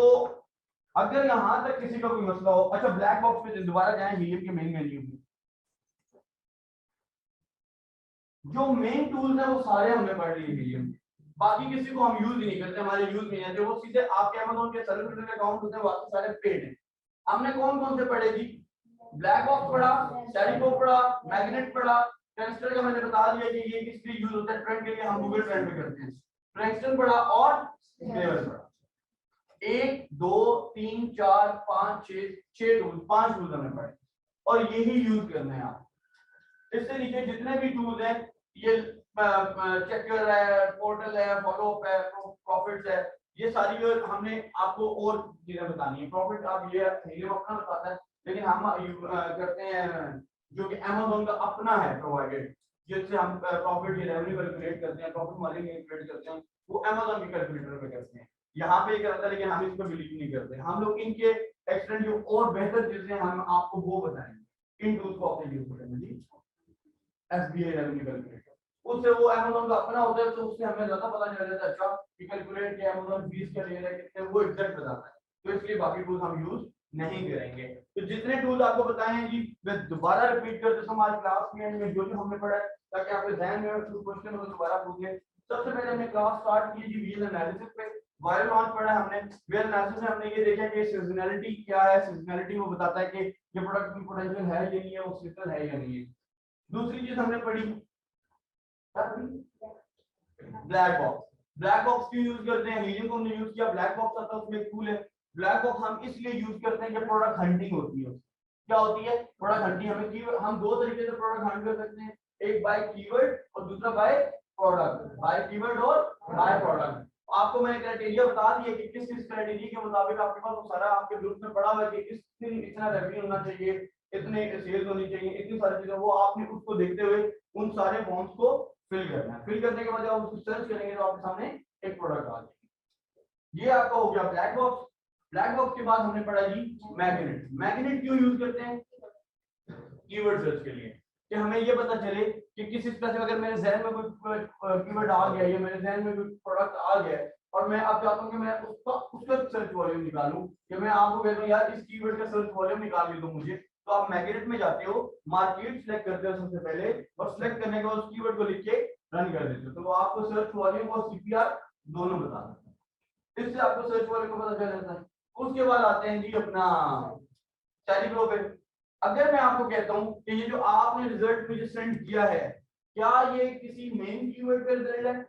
अगर यहां तक किसी का कोई मसला हो, अच्छा ब्लैक बॉक्स पे दोबारा जाएं, हीलियम के मेन मेन्यू में जो मेन टूल्स है वो सारे हमने पढ़ लिए हीलियम, बाकी किसी को हम यूज ही नहीं करते, हमारे यूज नहीं आते, वो सीधे आपके अमेज़न के सर्विस अकाउंट होते हैं, बाकी सारे पेड हैं। हमने कौन कौन से पढ़े जी? ब्लैक बॉक्स पढ़ा, स्टेरिको पढ़ा, मैग्नेट पढ़ा, ट्रैंगस्टर का मैंने बता दिया कि ये किस लिए यूज होता है, ट्रेंड के लिए हम गूगल ट्रेंड पे करते हैं। ट्रैंगस्टर पढ़ा और स्केलेबल पढ़ा। 1 2 3 4 5 6 टूल, 5 टूल हमने पढ़े और यही यूज करने हैं आप। इससे नीचे जितने भी टूल्स हैं, ये चेकर है, पोर्टल है, फॉलोअप है, प्रॉफिट्स है, ये सारी जो हमने आपको और चीजें बतानी है। प्रॉफिट आप ये अपना बताता है, लेकिन हम करते हैं जो कि Amazon का अपना है प्रोवाइडेड, जिससे हम प्रॉफिट या रेवेन्यू कैलकुलेट करते हैं, प्रॉफिट मार्जिन कैलकुलेट करते हैं, वो Amazon के कैलकुलेटर पे करते हैं। यहाँ पे करता है, लेकिन हम इस पर बिलीव नहीं करते। हम लोग इनके एक्सटेंड जो और बेहतर चीजें हम आपको वो बताएंगे, इन टूल्स को आपने यूज करेंगे जी। SBI रेवेन्यू कैलकुलेटर, उससे वो Amazon का अपना होता है, तो उससे हमें ज्यादा पता चल जाता है अच्छा कि कैलकुलेट के Amazon फीस क्या ले रहा है, कितने, वो एग्जैक्ट बताता है। तो इसलिए बाकी टूल्स हम यूज नहीं करेंगे। तो जितने टूल्स आपको बताए हैं जी, मैं दोबारा रिपीट कर देता हूं हमारे क्लास में एंड में जो जो हमने पढ़ा है, ताकि आपके ध्यान में क्वेश्चन हो दोबारा पूछे। सबसे पहले हमने क्लास स्टार्ट की जी वीएल एनालिसिस पे, वायर लॉन्च पढ़ा है हमने। वीएल एनालिसिस में हमने ये देखा कि सीजनैलिटी क्या है, सीजनैलिटी वो बताता है कि ये प्रोडक्ट की पोटेंशियल है या नहीं है, वो सीजनल है या नहीं है। दूसरी चीज हमने पढ़ी ब्लैक बॉक्स। ब्लैक बॉक्स क्यों यूज करते हैं, हीलिंग को हमने यूज किया, ब्लैक बॉक्स आता है उसमें एक टूल है। ब्लैक बॉक्स हम इसलिए यूज करते हैं कि प्रोडक्ट हंटिंग होती है। क्या होती है प्रोडक्ट हंटिंग, हमें कीवर्ड, हम दो तरीके से प्रोडक्ट हंट कर सकते हैं, एक बाय कीवर्ड और दूसरा बाय प्रोडक्ट, बाय कीवर्ड और बाय प्रोडक्ट। आपको मैंने क्राइटेरिया बता दिया कि किस किस क्राइटेरिया के मुताबिक आपके पास वो सारा आपके ग्रुप में पड़ा हुआ है कि इतना रेवेन्यू होना चाहिए, इतने सेल्स होनी चाहिए, इतनी सारी चीजें, वो आपने उसको देखते हुए उन सारे फॉर्म्स को फिल करना है। फिल करने के बाद जब आप उसको सर्च करेंगे तो आपके सामने एक प्रोडक्ट आ जाएगा। ये आपका हो गया ब्लैक बॉक्स। ब्लैक बॉक्स के बाद हमने पढ़ा जी मैग्नेट। मैग्नेट क्यों यूज करते हैं, कीवर्ड सर्च के लिए, कि हमें ये पता चले कि किसी स्पेसिफिक, अगर मेरे जहन में कोई कीवर्ड आ गया या मेरे जहन में कोई प्रोडक्ट आ गया और मैं अब चाहता हूं कि मैं उसका सर्च वॉल्यूम निकालूं, कि मैं आपको कहता हूं यार इस कीवर्ड का सर्च वॉल्यूम निकाल के दो मुझे, तो आप मैग्नेट में जाते हो, मार्केट सिलेक्ट करते हो सबसे पहले, और सिलेक्ट करने के बाद उस कीवर्ड को लिख के रन कर देते हो, तो वो आपको सर्च वॉल्यूम और सीपीआर दोनों बता देता है। इससे आपको सर्च वॉल्यूम का पता चल जाता है। उसके बाद आते हैं जी अपना टेलीग्राम पे। अगर मैं आपको कहता हूं कि ये जो आपने रिजल्ट मुझे सेंड किया है, क्या ये किसी मेन कीवर्ड पे रिजल्ट है,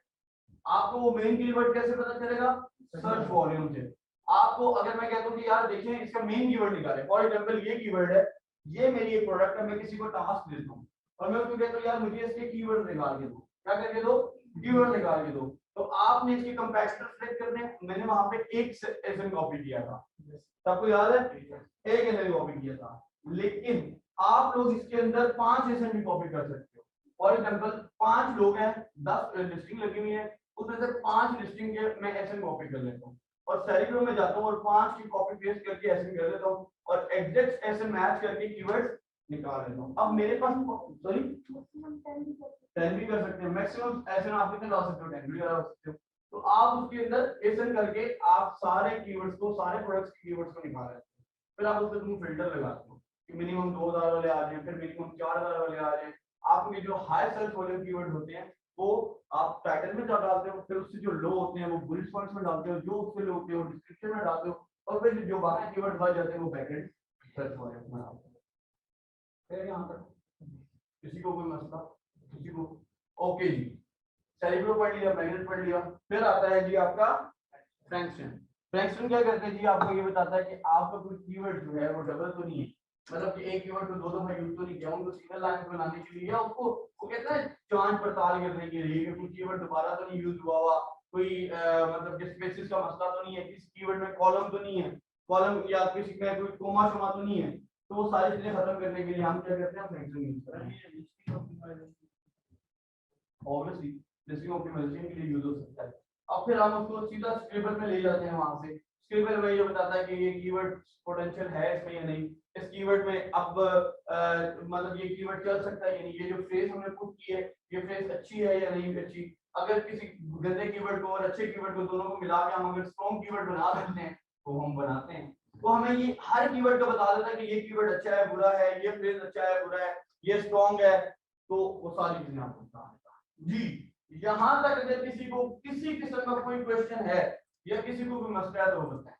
आपको वो मेन कीवर्ड कैसे पता चलेगा, सर्च वॉल्यूम से। आपको अगर मैं कहता हूं कि यार देखें इसका मेन कीवर्ड निकाले, फॉर एग्जांपल ये कीवर्ड है, ये मेरी एक प्रोडक्ट है, मैं किसी को टास्क देता हूं और मैं उसको कहता हूं यार मुझे इसके कीवर्ड निकाल के दो, क्या करके दो, कीवर्ड निकाल के दो, तो आपने इसके कंपैरेटर सेलेक्ट करने हैं। मैंने वहां पे एक एसएन कॉपी किया था, सबको याद है, एक एसएन कॉपी किया था, लेकिन आप लोग इसके अंदर 5 एसएन भी कॉपी कर सकते हो। फॉर एग्जांपल 5 लोग हैं, 10 लिस्टिंग लगी हुई है, उसमें से 5 लिस्टिंग के मैं एसएन कॉपी कर लेता हूँ और सेरिग्रो में जाता हूँ और 5 की कॉपी पेस्ट करके एसएन कर लेता हूँ और एग्जैक्ट एसएन मैच करके कीवर्ड्स निकाल लेता हूँ। अब मेरे पास सॉरी 10 भी कर सकते हैं, मैक्सिमम एसएन आप कितने ला सकते हो, 10 भी ला सकते हो। तो आप उसके अंदर एसएन करके आप सारे कीवर्ड्स को, सारे प्रोडक्ट्स के कीवर्ड्स को निकाल लेते हो। फिर आप उसमें तुम फिल्टर लगाते हो कि मिनिमम 2000 वाले आ जाए, फिर मिनिमम 4000 वाले आ जाए। आपके जो हाई सर्च वॉल्यूम कीवर्ड होते हैं वो आप टाइटल में डालते हो, फिर उससे जो लो होते हैं वो बुलेट पॉइंट्स में डालते हो, जो उससे लो होते हैं वो डिस्क्रिप्शन में डालते हो, और फिर जो बाकी कीवर्ड बच जाते हैं वो बैकएंड सर्च वॉल्यूम में डालते हो। फिर यहां तक किसी को कोई मसला, किसी को ओके जी। सेरिब्रो पढ़ लिया, मैग्नेट पढ़ लिया, फिर आता है जी आपका फ्रैंक्शन। फ्रैंक्शन क्या करते हैं जी, आपको ये बताता है कि आपका कोई कीवर्ड जो है वो डबल तो नहीं है, मतलब कि एक कीवर्ड को दो दफा यूज तो नहीं किया, उनको सिंगल लाइन पे बनाने के लिए या उसको वो कहते हैं जांच पड़ताल करने के लिए कि कोई कीवर्ड दोबारा तो नहीं यूज हुआ, कोई मतलब कि स्पेसिस का मसला तो नहीं है, किसी कीवर्ड में कॉलम तो नहीं है, कॉलम या किसी में कोई कोमा शोमा तो नहीं है, तो वो सारी चीजें खत्म करने के लिए हम क्या करते हैं, फ्रैंक्शन यूज करते हैं। ऑब्वियसली लिस्टिंग ऑप्टिमाइजेशन के लिए यूज हो सकता है। अब फिर हम उसको सीधा स्क्रिबल में ले जाते हैं, वहां से स्क्रिबल में ये बताता है कि ये कीवर्ड पोटेंशियल है इसमें या नहीं, इस कीवर्ड में अब मतलब ये कीवर्ड चल सकता है या नहीं, ये जो फ्रेज हमने पुट की है ये फ्रेज अच्छी है या नहीं अच्छी। अगर किसी गंदे कीवर्ड को और अच्छे कीवर्ड को दोनों को मिला के हम अगर स्ट्रॉन्ग कीवर्ड बना सकते हैं तो हम बनाते हैं। तो हमें ये हर कीवर्ड का बता देता है कि ये कीवर्ड अच्छा है बुरा है, ये फ्रेज अच्छा है बुरा है, ये स्ट्रॉन्ग है, तो वो सारी चीजें आपको बता देता जी। यहां तक अगर किसी को किसी किस्म का कोई क्वेश्चन है या किसी को कोई मसला है तो वो बताएं।